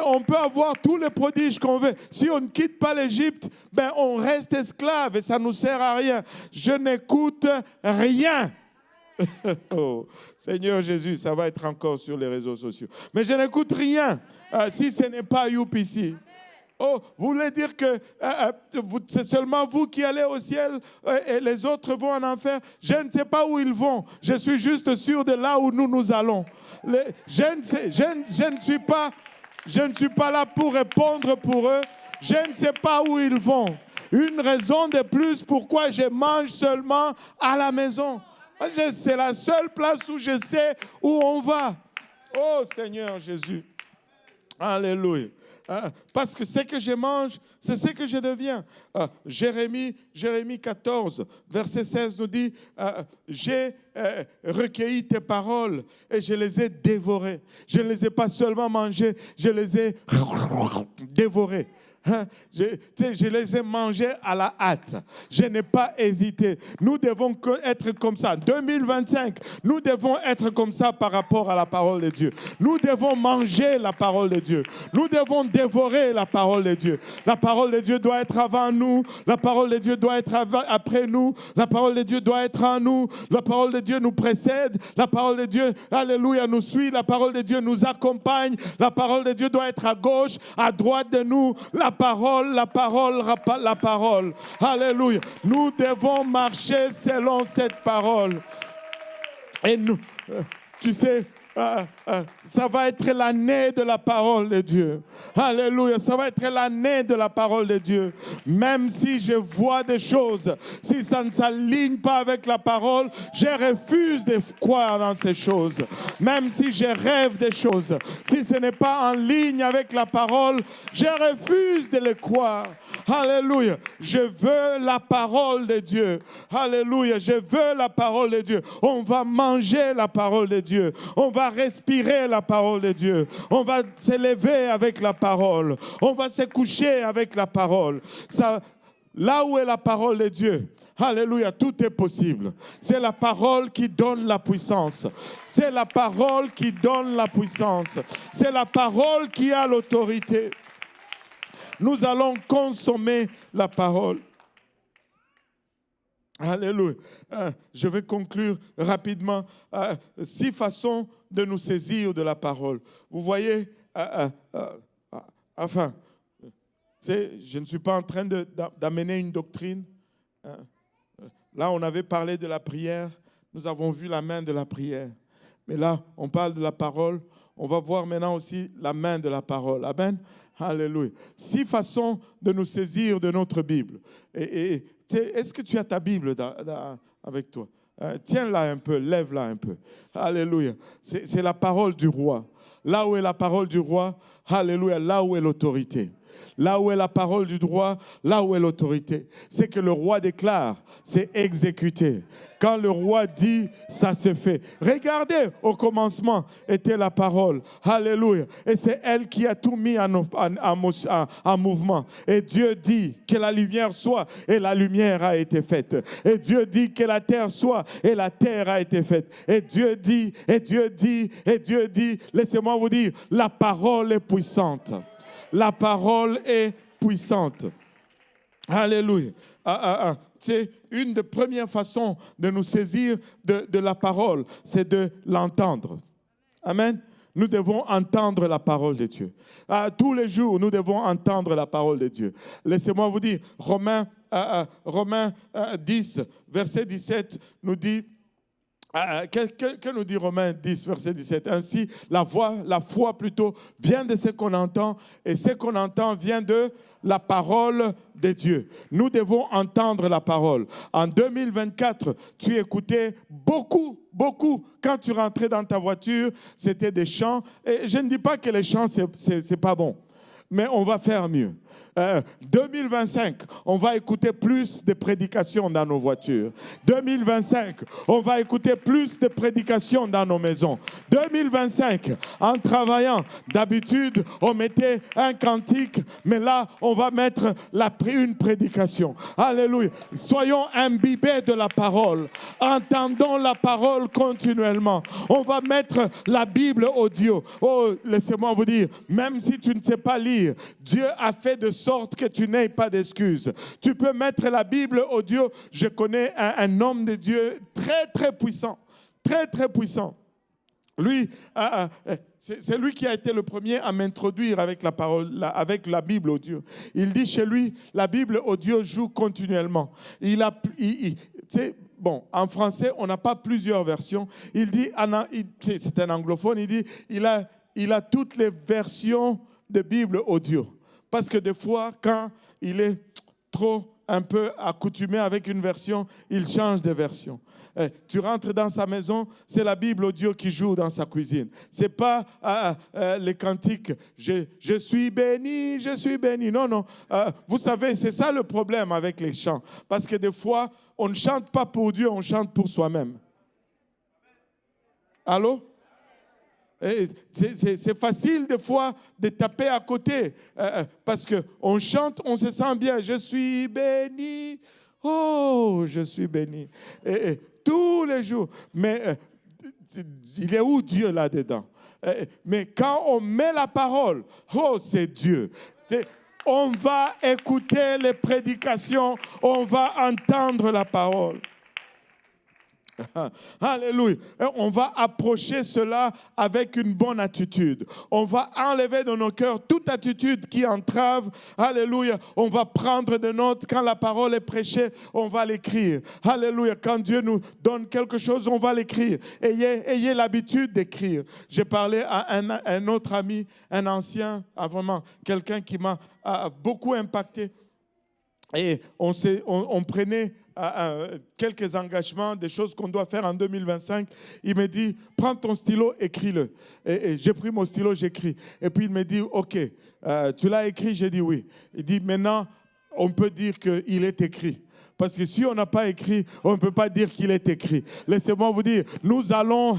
On peut avoir tous les prodiges qu'on veut. Si on ne quitte pas l'Égypte, on reste esclave et ça ne nous sert à rien. Je n'écoute rien. Oh, Seigneur Jésus, ça va être encore sur les réseaux sociaux. Mais je n'écoute rien si ce n'est pas UPC. Oh, vous voulez dire que c'est seulement vous qui allez au ciel et les autres vont en enfer? Je ne sais pas où ils vont. Je suis juste sûr de là où nous allons. Je ne suis pas là pour répondre pour eux. Je ne sais pas où ils vont. Une raison de plus pourquoi je mange seulement à la maison. C'est la seule place où je sais où on va. Oh Seigneur Jésus. Alléluia. Parce que ce que je mange, c'est ce que je deviens. Jérémie 14, verset 16 nous dit, j'ai recueilli tes paroles et je les ai dévorées. Je ne les ai pas seulement mangées, je les ai dévorées. Je les ai mangés à la hâte. Je n'ai pas hésité. Nous devons être comme ça. 2025, nous devons être comme ça par rapport à la parole de Dieu. Nous devons manger la parole de Dieu. Nous devons dévorer la parole de Dieu. La parole de Dieu doit être avant nous. La parole de Dieu doit être après nous. La parole de Dieu doit être en nous. La parole de Dieu nous précède. La parole de Dieu, alléluia, nous suit. La parole de Dieu nous accompagne. La parole de Dieu doit être à gauche, à droite de nous. La parole. Alléluia. Nous devons marcher selon cette parole. Et nous, tu sais, ça va être l'année de la parole de Dieu. Alléluia. Ça va être l'année de la parole de Dieu. Même si je vois des choses, si ça ne s'aligne pas avec la parole, je refuse de croire dans ces choses. Même si je rêve des choses, si ce n'est pas en ligne avec la parole, je refuse de le croire. Alléluia. Je veux la parole de Dieu. Alléluia. Je veux la parole de Dieu. On va manger la parole de Dieu. On va respirer la parole de Dieu. On va s'élever avec la parole. On va se coucher avec la parole. Ça, là où est la parole de Dieu, alléluia, tout est possible. C'est la parole qui donne la puissance. C'est la parole qui donne la puissance. C'est la parole qui a l'autorité. Nous allons consommer la parole. Alléluia. Je vais conclure rapidement. 6 façons de nous saisir de la parole. Vous voyez, enfin, je ne suis pas en train d'amener une doctrine. Là, on avait parlé de la prière. Nous avons vu la main de la prière. Mais là, on parle de la parole. On va voir maintenant aussi la main de la parole. Amen. Alléluia. 6 façons de nous saisir de notre Bible. Est-ce que tu as ta Bible avec toi? Tiens-la un peu, lève-la un peu. Alléluia. C'est la parole du roi. Là où est la parole du roi, alléluia, là où est l'autorité. Là où est la parole du droit, là où est l'autorité. C'est que le roi déclare, c'est exécuté. Quand le roi dit, ça se fait. Regardez, au commencement était la parole. Alléluia. Et c'est elle qui a tout mis en mouvement. Et Dieu dit que la lumière soit, et la lumière a été faite. Et Dieu dit que la terre soit, et la terre a été faite. Et Dieu dit, et Dieu dit, et Dieu dit. Laissez-moi vous dire, la parole est puissante. La parole est puissante. Alléluia. C'est une des premières façons de nous saisir de la parole, c'est de l'entendre. Amen. Nous devons entendre la parole de Dieu. Tous les jours, nous devons entendre la parole de Dieu. Laissez-moi vous dire, Romains 10, verset 17, nous dit, que nous dit Romains 10, verset 17? Ainsi, la foi plutôt, vient de ce qu'on entend, et ce qu'on entend vient de la parole de Dieu. Nous devons entendre la parole. En 2024, tu écoutais beaucoup. Quand tu rentrais dans ta voiture, c'était des chants. Et je ne dis pas que les chants, c'est pas bon. Mais on va faire mieux. 2025, on va écouter plus de prédications dans nos voitures. 2025, on va écouter plus de prédications dans nos maisons. 2025, en travaillant, d'habitude, on mettait un cantique, mais là, on va mettre une prédication. Alléluia. Soyons imbibés de la parole. Entendons la parole continuellement. On va mettre la Bible audio. Oh, laissez-moi vous dire, même si tu ne sais pas lire, Dieu a fait de sorte que tu n'aies pas d'excuses. Tu peux mettre la Bible audio. Je connais un homme de Dieu très, très puissant. Très, très puissant. Lui, c'est lui qui a été le premier à m'introduire avec la parole, avec la Bible audio. Il dit chez lui, la Bible audio joue continuellement. Bon, en français, on n'a pas plusieurs versions. Il dit, c'est un anglophone, il dit, il a toutes les versions de Bible audio. Parce que des fois, quand il est trop un peu accoutumés avec une version, ils changent de version. Tu rentres dans sa maison, c'est la Bible audio qui joue dans sa cuisine. Ce n'est pas les cantiques « je suis béni, je suis béni ». Non, non. Vous savez, c'est ça le problème avec les chants. Parce que des fois, on ne chante pas pour Dieu, on chante pour soi-même. Allô? C'est facile des fois de taper à côté parce qu'on chante, on se sent bien. Je suis béni. Oh, je suis béni. Et tous les jours. Mais il est où Dieu là-dedans? Mais quand on met la parole, oh, c'est Dieu. On va écouter les prédications, on va entendre la parole. Alléluia. On va approcher cela avec une bonne attitude. On va enlever de nos cœurs toute attitude qui entrave. Alléluia. On va prendre des notes. Quand la parole est prêchée, on va l'écrire. Alléluia. Quand Dieu nous donne quelque chose, on va l'écrire. Ayez l'habitude d'écrire. J'ai parlé à un autre ami, un ancien, vraiment quelqu'un qui m'a beaucoup impacté. Et on prenait quelques engagements, des choses qu'on doit faire en 2025. Il me dit, prends ton stylo, écris-le. Et j'ai pris mon stylo, j'écris. Et puis il me dit, OK, tu l'as écrit? J'ai dit oui. Il dit, maintenant, on peut dire qu'il est écrit. Parce que si on n'a pas écrit, on ne peut pas dire qu'il est écrit. Laissez-moi vous dire, nous allons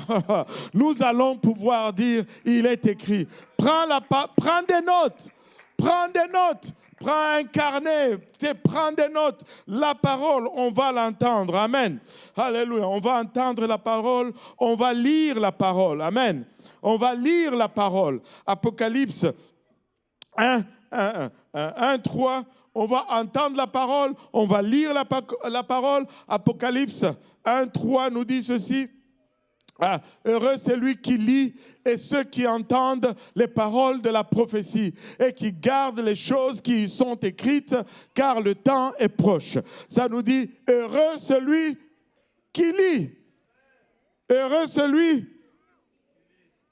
pouvoir dire, il est écrit. Prends des notes. Prends des notes. Prends un carnet, prends des notes. La parole, on va l'entendre. Amen. Alléluia. On va entendre la parole. On va lire la parole. Amen. On va lire la parole. Apocalypse 1, 3. On va entendre la parole. On va lire la parole. Apocalypse 1, 3 nous dit ceci. Heureux celui qui lit et ceux qui entendent les paroles de la prophétie et qui gardent les choses qui y sont écrites, car le temps est proche. Ça nous dit, heureux celui qui lit. Heureux celui.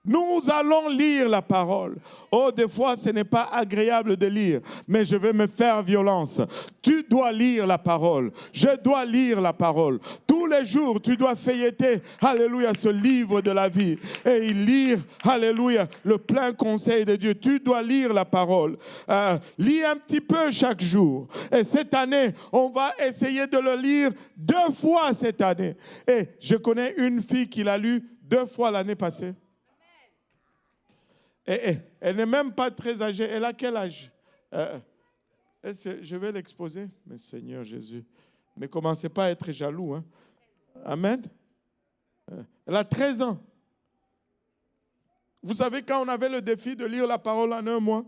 Nous allons lire la parole. Oh, des fois, ce n'est pas agréable de lire, mais je vais me faire violence. Tu dois lire la parole. Je dois lire la parole. Tous les jours, tu dois feuilleter, alléluia, ce livre de la vie et lire, alléluia, le plein conseil de Dieu. Tu dois lire la parole. Lis un petit peu chaque jour. Et cette année, on va essayer de le lire 2 fois cette année. Et je connais une fille qui l'a lu 2 fois l'année passée. Elle n'est même pas très âgée. Elle a quel âge? Je vais l'exposer. Mais Seigneur Jésus, ne commencez pas à être jaloux. Hein? Amen. Elle a 13 ans. Vous savez, quand on avait le défi de lire la parole en 1 mois,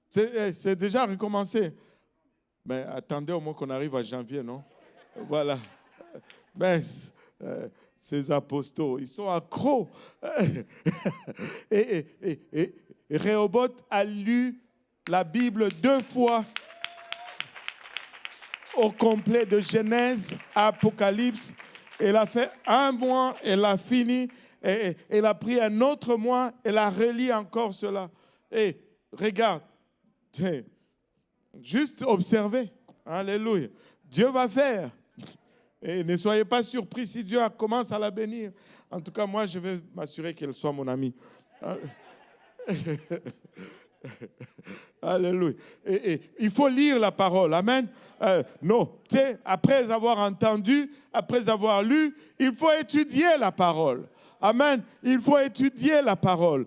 c'est déjà recommencé. Mais attendez au moins qu'on arrive à janvier, non? Voilà. Mais... ces apostles, ils sont accros. et Rehoboth a lu la Bible 2 fois au complet, de Genèse à Apocalypse. Elle a fait 1 mois, elle a fini, et elle a pris un autre mois, elle a relis encore cela. Et regarde, juste observez. Alléluia. Dieu va faire. Et ne soyez pas surpris si Dieu commence à la bénir. En tout cas, moi, je vais m'assurer qu'elle soit mon amie. Alléluia. Et il faut lire la parole. Amen. Non, tu sais, après avoir entendu, après avoir lu, il faut étudier la parole. Amen. Il faut étudier la parole.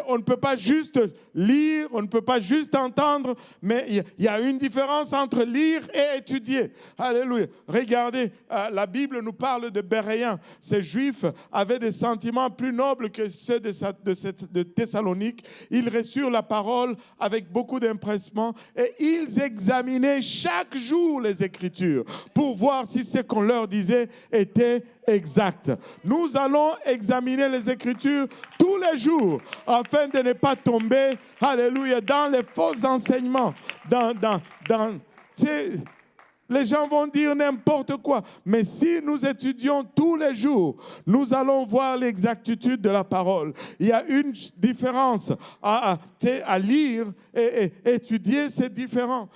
On ne peut pas juste lire, on ne peut pas juste entendre, mais il y a une différence entre lire et étudier. Alléluia. Regardez, la Bible nous parle de Béréens. Ces Juifs avaient des sentiments plus nobles que ceux de Thessalonique. Ils reçurent la parole avec beaucoup d'empressement et ils examinaient chaque jour les Écritures pour voir si ce qu'on leur disait était exact. Nous allons examiner les Écritures tous les jours afin de ne pas tomber, alléluia, dans les faux enseignements, Les gens vont dire n'importe quoi. Mais si nous étudions tous les jours, nous allons voir l'exactitude de la parole. Il y a une différence à lire et étudier, c'est différent.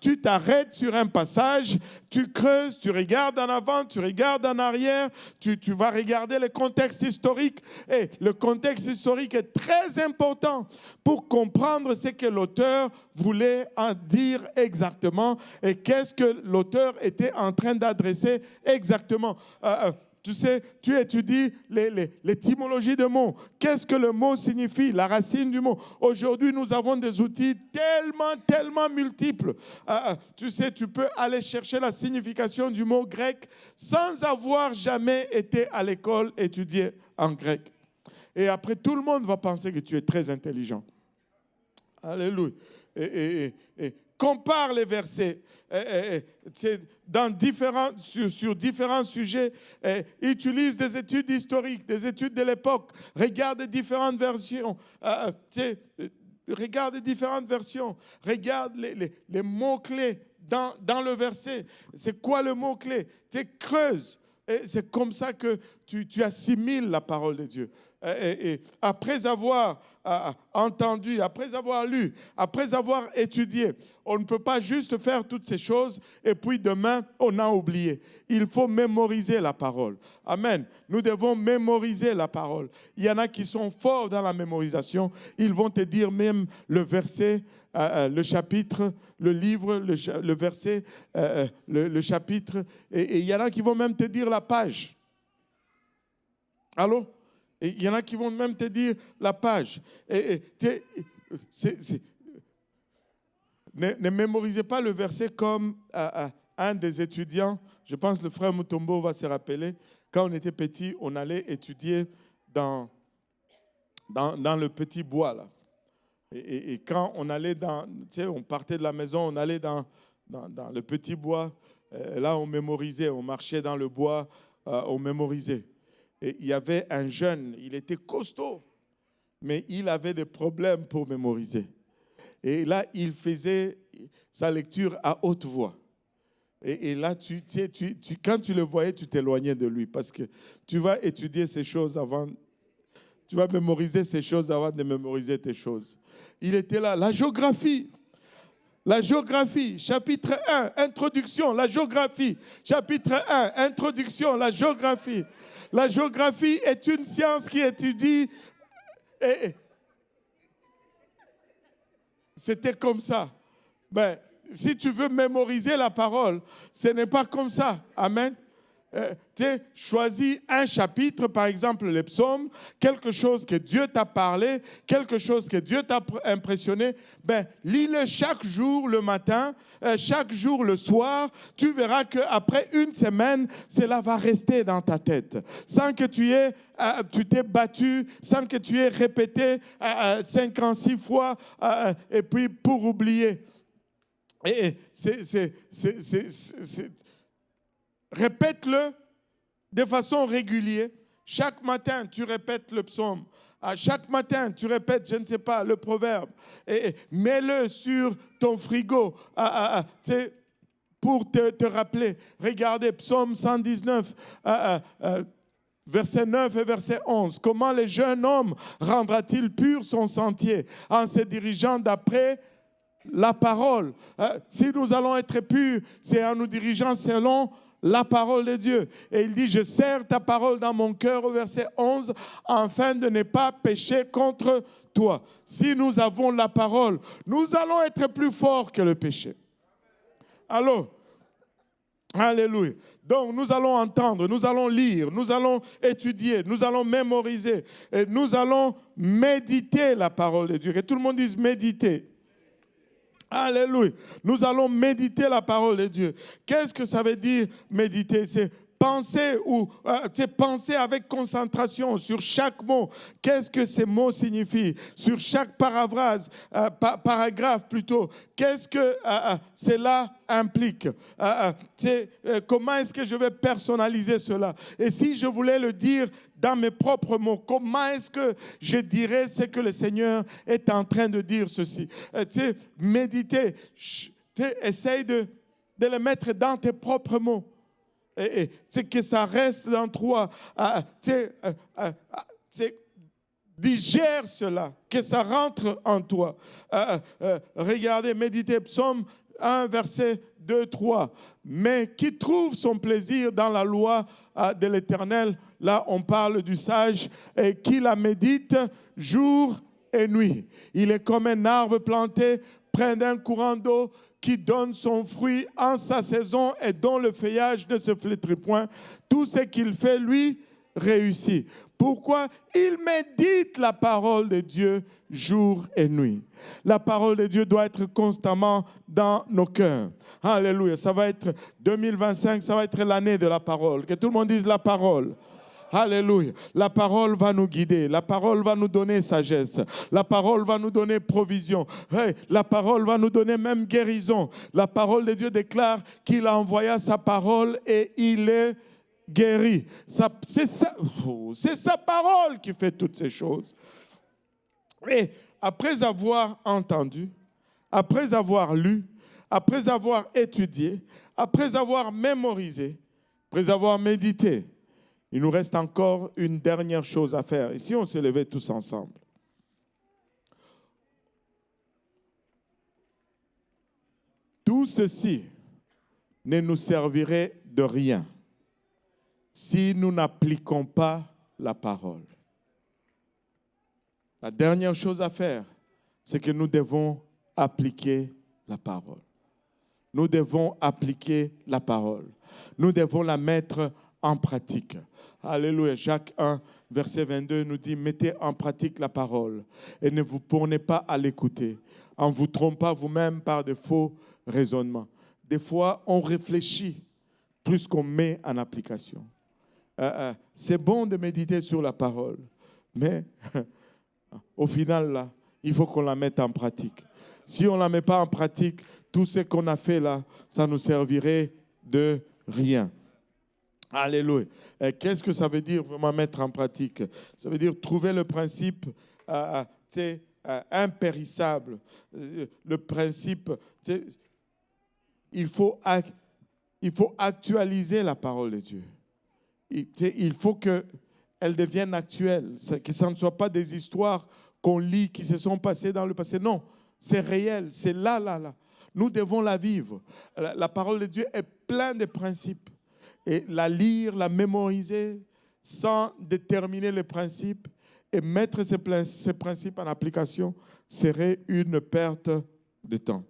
Tu t'arrêtes sur un passage, tu creuses, tu regardes en avant, tu regardes en arrière, tu vas regarder le contexte historique. Et le contexte historique est très important pour comprendre ce que l'auteur voulait en dire exactement et qu'est-ce que l'auteur était en train d'adresser exactement. Tu sais, tu étudies l'étymologie de mots. Qu'est-ce que le mot signifie, la racine du mot. Aujourd'hui, nous avons des outils tellement multiples. Tu sais, tu peux aller chercher la signification du mot grec sans avoir jamais été à l'école étudier en grec. Et après, tout le monde va penser que tu es très intelligent. Alléluia. Et compare les versets sur différents sujets. Utilise des études historiques, des études de l'époque. Regarde différentes versions. Regarde différentes versions. Regarde les mots-clés dans le verset. C'est quoi le mot-clé? Creuse. Et c'est comme ça que tu assimiles la parole de Dieu. Et après avoir entendu, après avoir lu, après avoir étudié, on ne peut pas juste faire toutes ces choses et puis demain, on a oublié. Il faut mémoriser la parole. Amen. Nous devons mémoriser la parole. Il y en a qui sont forts dans la mémorisation. Ils vont te dire même le verset, le chapitre, le livre, le verset, le chapitre. Et il y en a qui vont même te dire la page. Allô? Et il y en a qui vont même te dire la page. Ne mémorisez pas le verset comme un des étudiants. Je pense que le frère Mutombo va se rappeler. Quand on était petit, on allait étudier dans le petit bois. Là. Et quand on allait on partait de la maison, on allait dans le petit bois. Là, on mémorisait, on marchait dans le bois, on mémorisait. Et il y avait un jeune, il était costaud, mais il avait des problèmes pour mémoriser. Et là, il faisait sa lecture à haute voix. Et là, quand tu le voyais, tu t'éloignais de lui parce que tu vas étudier ces choses avant, tu vas mémoriser ces choses avant de mémoriser tes choses. Il était là, la géographie, chapitre 1, introduction, la géographie. Chapitre 1, introduction, la géographie. La géographie est une science qui étudie. C'était comme ça. Ben, si tu veux mémoriser la parole, ce n'est pas comme ça. Amen. Choisis un chapitre, par exemple les psaumes, quelque chose que Dieu t'a parlé, quelque chose que Dieu t'a impressionné, lis-le chaque jour le matin, chaque jour le soir, tu verras qu'après une semaine, cela va rester dans ta tête, sans que tu t'es battu, sans que tu aies répété 5 ans, 6 fois, et puis pour oublier. Répète-le de façon régulière. Chaque matin, tu répètes le psaume. Chaque matin, tu répètes, je ne sais pas, le proverbe. Et mets-le sur ton frigo pour te rappeler. Regardez, psaume 119, verset 9 et verset 11. Comment le jeune homme rendra-t-il pur son sentier en se dirigeant d'après la parole? Si nous allons être purs, c'est en nous dirigeant selon la parole de Dieu. Et il dit, je serre ta parole dans mon cœur au verset 11, afin de ne pas pécher contre toi. Si nous avons la parole, nous allons être plus forts que le péché. Allô? Alléluia. Donc nous allons entendre, nous allons lire, nous allons étudier, nous allons mémoriser, et nous allons méditer la parole de Dieu. Que tout le monde dise méditer. Alléluia. Nous allons méditer la parole de Dieu. Qu'est-ce que ça veut dire méditer? C'est penser penser avec concentration sur chaque mot. Qu'est-ce que ces mots signifient? Sur chaque paragraphe plutôt. Qu'est-ce que cela implique? Comment est-ce que je vais personnaliser cela? Et si je voulais le dire dans mes propres mots, comment est-ce que je dirais ce que le Seigneur est en train de dire ceci? Méditer. Essaye de le mettre dans tes propres mots. Et que ça reste dans toi. Digère cela, que ça rentre en toi. Regardez, méditez, Psaume 1, verset 2, 3. Mais qui trouve son plaisir dans la loi de l'Éternel, là on parle du sage, et qui la médite jour et nuit. Il est comme un arbre planté près d'un courant d'eau qui donne son fruit en sa saison et dont le feuillage ne se flétrit point. Tout ce qu'il fait, lui, réussit. Pourquoi? Il médite la parole de Dieu jour et nuit. La parole de Dieu doit être constamment dans nos cœurs. Alléluia. Ça va être 2025, ça va être l'année de la parole. Que tout le monde dise la parole. Alléluia. La parole va nous guider. La parole va nous donner sagesse. La parole va nous donner provision. Hey, la parole va nous donner même guérison. La parole de Dieu déclare qu'il a envoyé sa parole et il est guéri. C'est sa parole qui fait toutes ces choses. Et après avoir entendu, après avoir lu, après avoir étudié, après avoir mémorisé, après avoir médité, il nous reste encore une dernière chose à faire. Et si on se levait tous ensemble? Tout ceci ne nous servirait de rien si nous n'appliquons pas la parole. La dernière chose à faire, c'est que nous devons appliquer la parole. Nous devons appliquer la parole. Nous devons la mettre en pratique. Alléluia. Jacques 1, verset 22 nous dit, mettez en pratique la parole et ne vous bornez pas à l'écouter, en vous trompant vous-même par de faux raisonnements. Des fois, on réfléchit plus qu'on met en application. C'est bon de méditer sur la parole, mais au final, là, il faut qu'on la mette en pratique. Si on ne la met pas en pratique, tout ce qu'on a fait là, ça nous servirait de rien. Alléluia. Qu'est-ce que ça veut dire vraiment mettre en pratique? Ça veut dire trouver le principe impérissable. Le principe, il faut actualiser la parole de Dieu. Il faut qu'elle devienne actuelle, que ça ne soit pas des histoires qu'on lit qui se sont passées dans le passé. Non, c'est réel, c'est là. Nous devons la vivre. La parole de Dieu est pleine de principes. Et la lire, la mémoriser, sans déterminer les principes et mettre ces principes en application serait une perte de temps.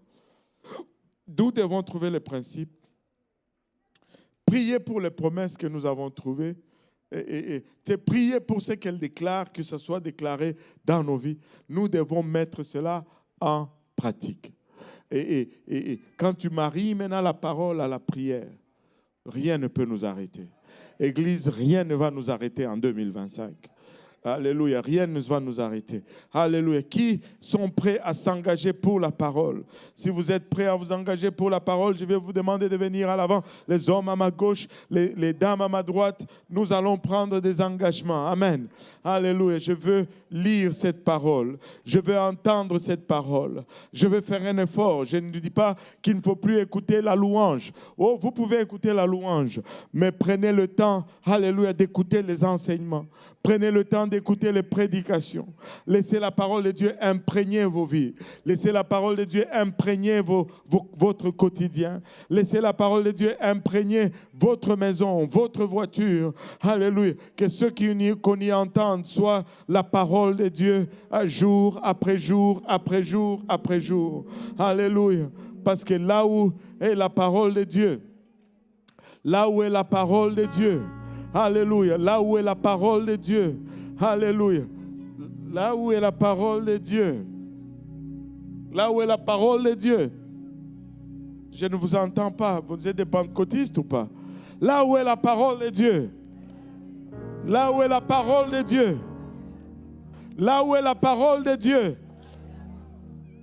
Nous devons trouver les principes, prier pour les promesses que nous avons trouvées, et prier pour ce qu'elle déclare, que ce soit déclaré dans nos vies. Nous devons mettre cela en pratique. Et quand tu maries maintenant la parole à la prière, rien ne peut nous arrêter. Église, rien ne va nous arrêter en 2025. Alléluia, rien ne va nous arrêter. Alléluia. Qui sont prêts à s'engager pour la parole? Si vous êtes prêts à vous engager pour la parole, je vais vous demander de venir à l'avant. Les hommes à ma gauche, les dames à ma droite, nous allons prendre des engagements. Amen. Alléluia. Je veux lire cette parole. Je veux entendre cette parole. Je veux faire un effort. Je ne dis pas qu'il ne faut plus écouter la louange. Oh, vous pouvez écouter la louange, mais prenez le temps, alléluia, d'écouter les enseignements. Prenez le temps d'écouter les prédications. Laissez la parole de Dieu imprégner vos vies. Laissez la parole de Dieu imprégner votre quotidien. Laissez la parole de Dieu imprégner votre maison, votre voiture. Alléluia. Que ceux qu'on y entende soit la parole de Dieu jour après jour, après jour, après jour. Alléluia. Parce que là où est la parole de Dieu, là où est la parole de Dieu, alléluia, là où est la parole de Dieu, alléluia, là où est la parole de Dieu, là où est la parole de Dieu, je ne vous entends pas, vous êtes des pentecôtistes ou pas? Là où est la parole de Dieu, là où est la parole de Dieu, là où est la parole de Dieu,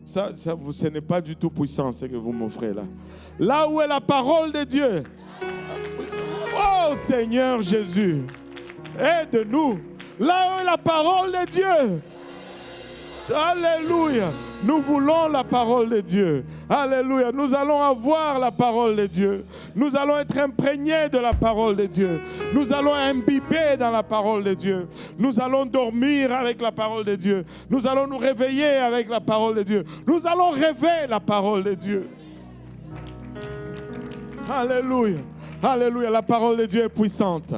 ce n'est pas du tout puissant ce que vous m'offrez là. Là où est la parole de Dieu, oh Seigneur Jésus, aide-nous. Là où est la parole de Dieu. Alléluia. Nous voulons la parole de Dieu. Alléluia. Nous allons avoir la parole de Dieu. Nous allons être imprégnés de la parole de Dieu. Nous allons imbiber dans la parole de Dieu. Nous allons dormir avec la parole de Dieu. Nous allons nous réveiller avec la parole de Dieu. Nous allons rêver la parole de Dieu. Alléluia. Alléluia. La parole de Dieu est puissante.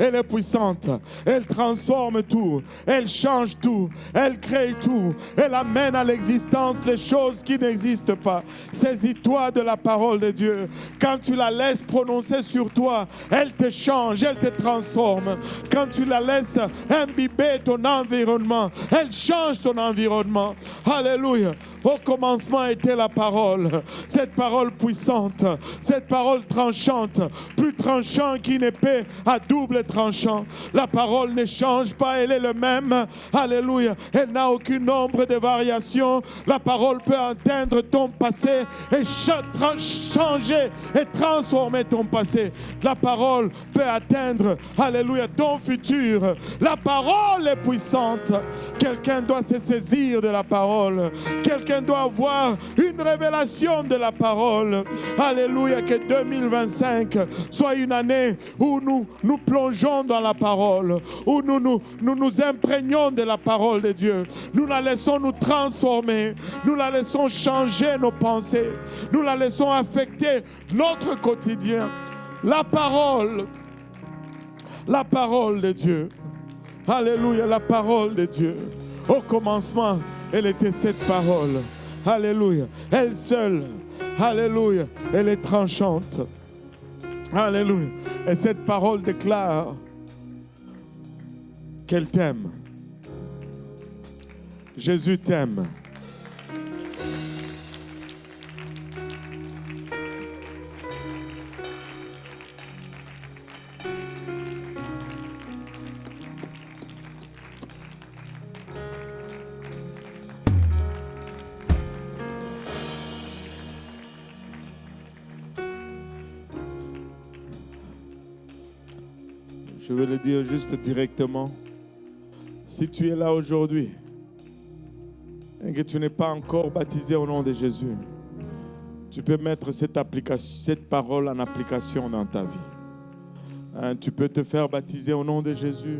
Elle est puissante, elle transforme tout, elle change tout, elle crée tout, elle amène à l'existence les choses qui n'existent pas. Saisis-toi de la parole de Dieu. Quand tu la laisses prononcer sur toi, elle te change, elle te transforme. Quand tu la laisses imbiber ton environnement, elle change ton environnement. Alléluia. Au commencement était la parole, cette parole puissante, cette parole tranchante, plus tranchant qu'une épée à double tranchant. La parole ne change pas, elle est le même. Alléluia. Elle n'a aucune ombre de variation. La parole peut atteindre ton passé et changer et transformer ton passé. La parole peut atteindre, alléluia, ton futur. La parole est puissante. Quelqu'un doit se saisir de la parole. Quelqu'un doit avoir une révélation de la parole. Alléluia, que 2025 soit une année où nous plongeons dans la parole, où nous imprégnons de la parole de Dieu. Nous la laissons nous transformer. Nous la laissons changer nos pensées. Nous la laissons affecter notre quotidien. La parole de Dieu. Alléluia, la parole de Dieu. Au commencement, elle était cette parole. Alléluia. Elle seule. Alléluia. Elle est tranchante. Alléluia. Et cette parole déclare qu'elle t'aime. Jésus t'aime. Je veux le dire juste directement. Si tu es là aujourd'hui et que tu n'es pas encore baptisé au nom de Jésus, tu peux mettre cette parole en application dans ta vie. Tu peux te faire baptiser au nom de Jésus.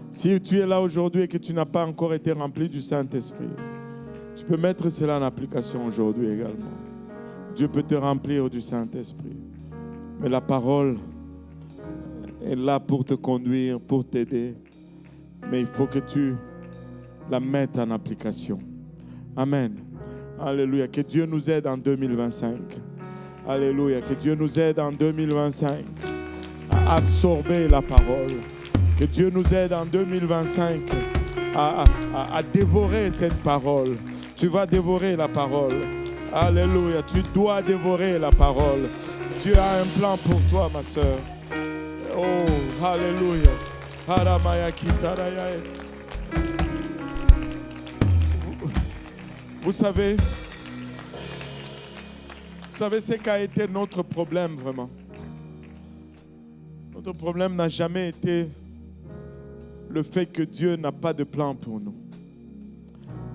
Si tu es là aujourd'hui et que tu n'as pas encore été rempli du Saint-Esprit, tu peux mettre cela en application aujourd'hui également. Dieu peut te remplir du Saint-Esprit. Mais la parole est là pour te conduire, pour t'aider. Mais il faut que tu la mettes en application. Amen. Alléluia. Que Dieu nous aide en 2025. Alléluia. Que Dieu nous aide en 2025 à absorber la parole. Que Dieu nous aide en 2025 à dévorer cette parole. Tu vas dévorer la parole. Alléluia. Tu dois dévorer la parole. Dieu a un plan pour toi, ma soeur. Oh, alléluia. Vous savez ce qu'a été notre problème vraiment. Notre problème n'a jamais été le fait que Dieu n'a pas de plan pour nous.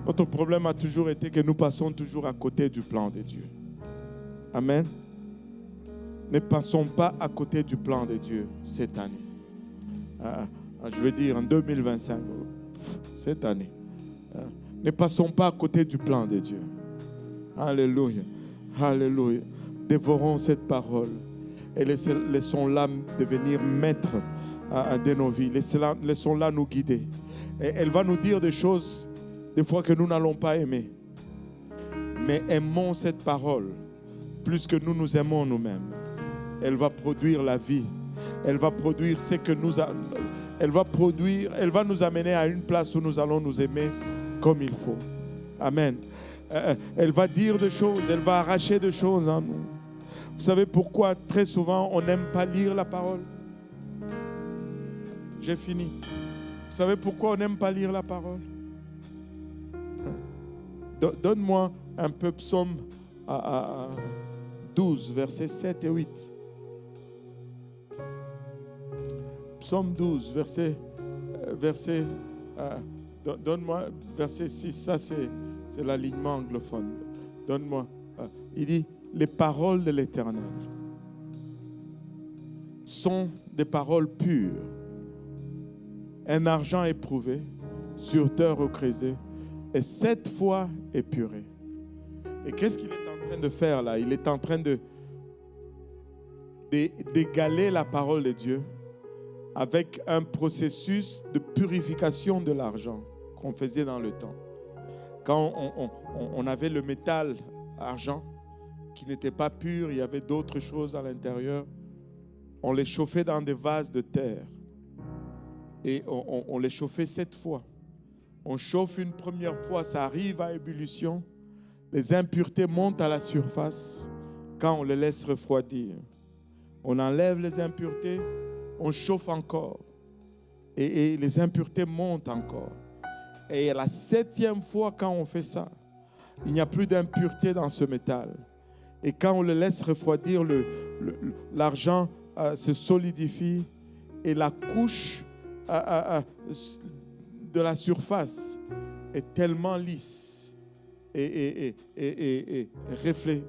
Notre problème a toujours été que nous passons toujours à côté du plan de Dieu. Amen. Ne passons pas à côté du plan de Dieu cette année. Je veux dire en 2025, cette année. Ne passons pas à côté du plan de Dieu. Alléluia. Alléluia. Dévorons cette parole et laissons-la devenir maître de nos vies. Laissons-la nous guider. Et elle va nous dire des choses, des fois que nous n'allons pas aimer. Mais aimons cette parole plus que nous nous aimons nous-mêmes. Elle va produire la vie. Elle va produire ce que elle va nous amener à une place où nous allons nous aimer comme il faut. Amen. Elle va dire des choses, elle va arracher des choses en nous. Vous savez pourquoi très souvent on n'aime pas lire la parole? J'ai fini. Vous savez pourquoi on n'aime pas lire la parole? Donne-moi un peu Psaume 12, versets 7 et 8. Psaume 12, donne-moi verset 6. Ça, c'est l'alignement anglophone. Donne-moi il dit, les paroles de l'Éternel sont des paroles pures. Un argent éprouvé, sur terre creusée, et 7 fois épuré. Et qu'est-ce qu'il est en train de faire là? Il est en train d'égaler la parole de Dieu avec un processus de purification de l'argent qu'on faisait dans le temps. Quand on avait le métal argent qui n'était pas pur, il y avait d'autres choses à l'intérieur, on les chauffait dans des vases de terre et on les chauffait 7 fois. On chauffe une première fois, ça arrive à ébullition, les impuretés montent à la surface quand on les laisse refroidir. On enlève les impuretés, on chauffe encore et les impuretés montent encore. Et à la 7e fois quand on fait ça, il n'y a plus d'impureté dans ce métal. Et quand on le laisse refroidir, l'argent se solidifie et la couche de la surface est tellement lisse et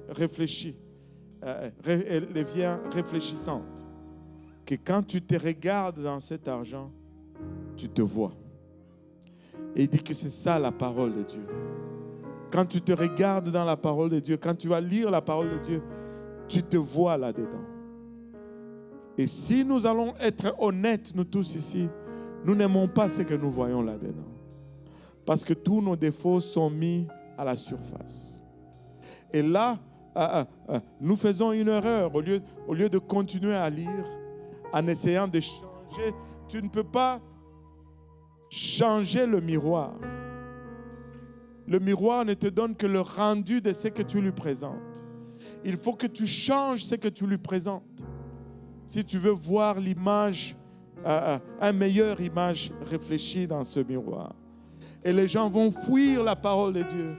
réfléchie, elle devient réfléchissante, que quand tu te regardes dans cet argent, tu te vois. Et il dit que c'est ça la parole de Dieu. Quand tu te regardes dans la parole de Dieu, quand tu vas lire la parole de Dieu, tu te vois là-dedans. Et si nous allons être honnêtes, nous tous ici, nous n'aimons pas ce que nous voyons là-dedans. Parce que tous nos défauts sont mis à la surface. Et là, nous faisons une erreur. Au lieu de continuer à lire, en essayant de changer, tu ne peux pas changer le miroir. Le miroir ne te donne que le rendu de ce que tu lui présentes. Il faut que tu changes ce que tu lui présentes. Si tu veux voir l'image, une meilleure image réfléchie dans ce miroir. Et les gens vont fuir la parole de Dieu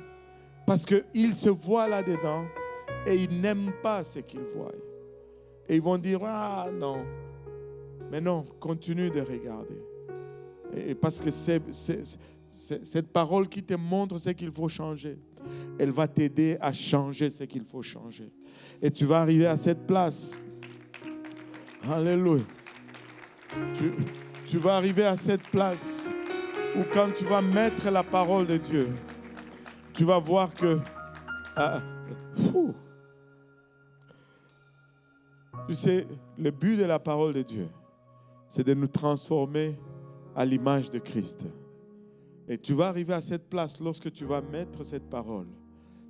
parce qu'ils se voient là-dedans et ils n'aiment pas ce qu'ils voient. Et ils vont dire, ah non. Mais non, continue de regarder. Et parce que cette parole qui te montre ce qu'il faut changer, elle va t'aider à changer ce qu'il faut changer. Et tu vas arriver à cette place. Alléluia. Tu vas arriver à cette place où quand tu vas mettre la parole de Dieu, tu vas voir que... tu sais, le but de la parole de Dieu, c'est de nous transformer à l'image de Christ. Et tu vas arriver à cette place lorsque tu vas mettre cette parole.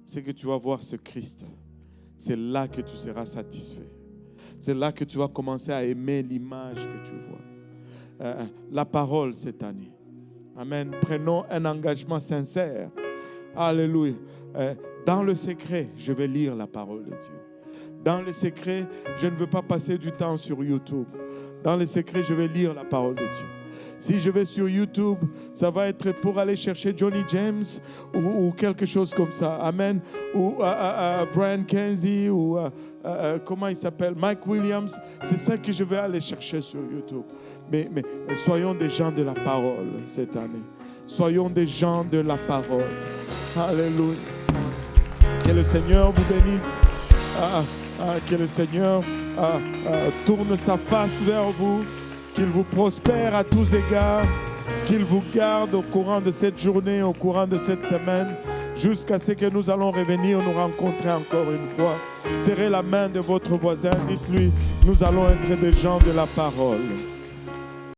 C'est que tu vas voir ce Christ. C'est là que tu seras satisfait. C'est là que tu vas commencer à aimer l'image que tu vois. La parole cette année. Amen. Prenons un engagement sincère. Alléluia. Dans le secret, je vais lire la parole de Dieu. Dans le secret, je ne veux pas passer du temps sur YouTube. Dans le secret, je vais lire la parole de Dieu. Si je vais sur YouTube, ça va être pour aller chercher Johnny James ou quelque chose comme ça. Amen. Ou Brian Kenzie ou comment il s'appelle? Mike Williams. C'est ça que je vais aller chercher sur YouTube. Mais soyons des gens de la parole cette année. Soyons des gens de la parole. Alléluia. Que le Seigneur vous bénisse. Que le Seigneur tourne sa face vers vous. Qu'il vous prospère à tous égards, qu'il vous garde au courant de cette journée, au courant de cette semaine, jusqu'à ce que nous allons revenir nous rencontrer encore une fois. Serrez la main de votre voisin, dites-lui, nous allons être des gens de la parole.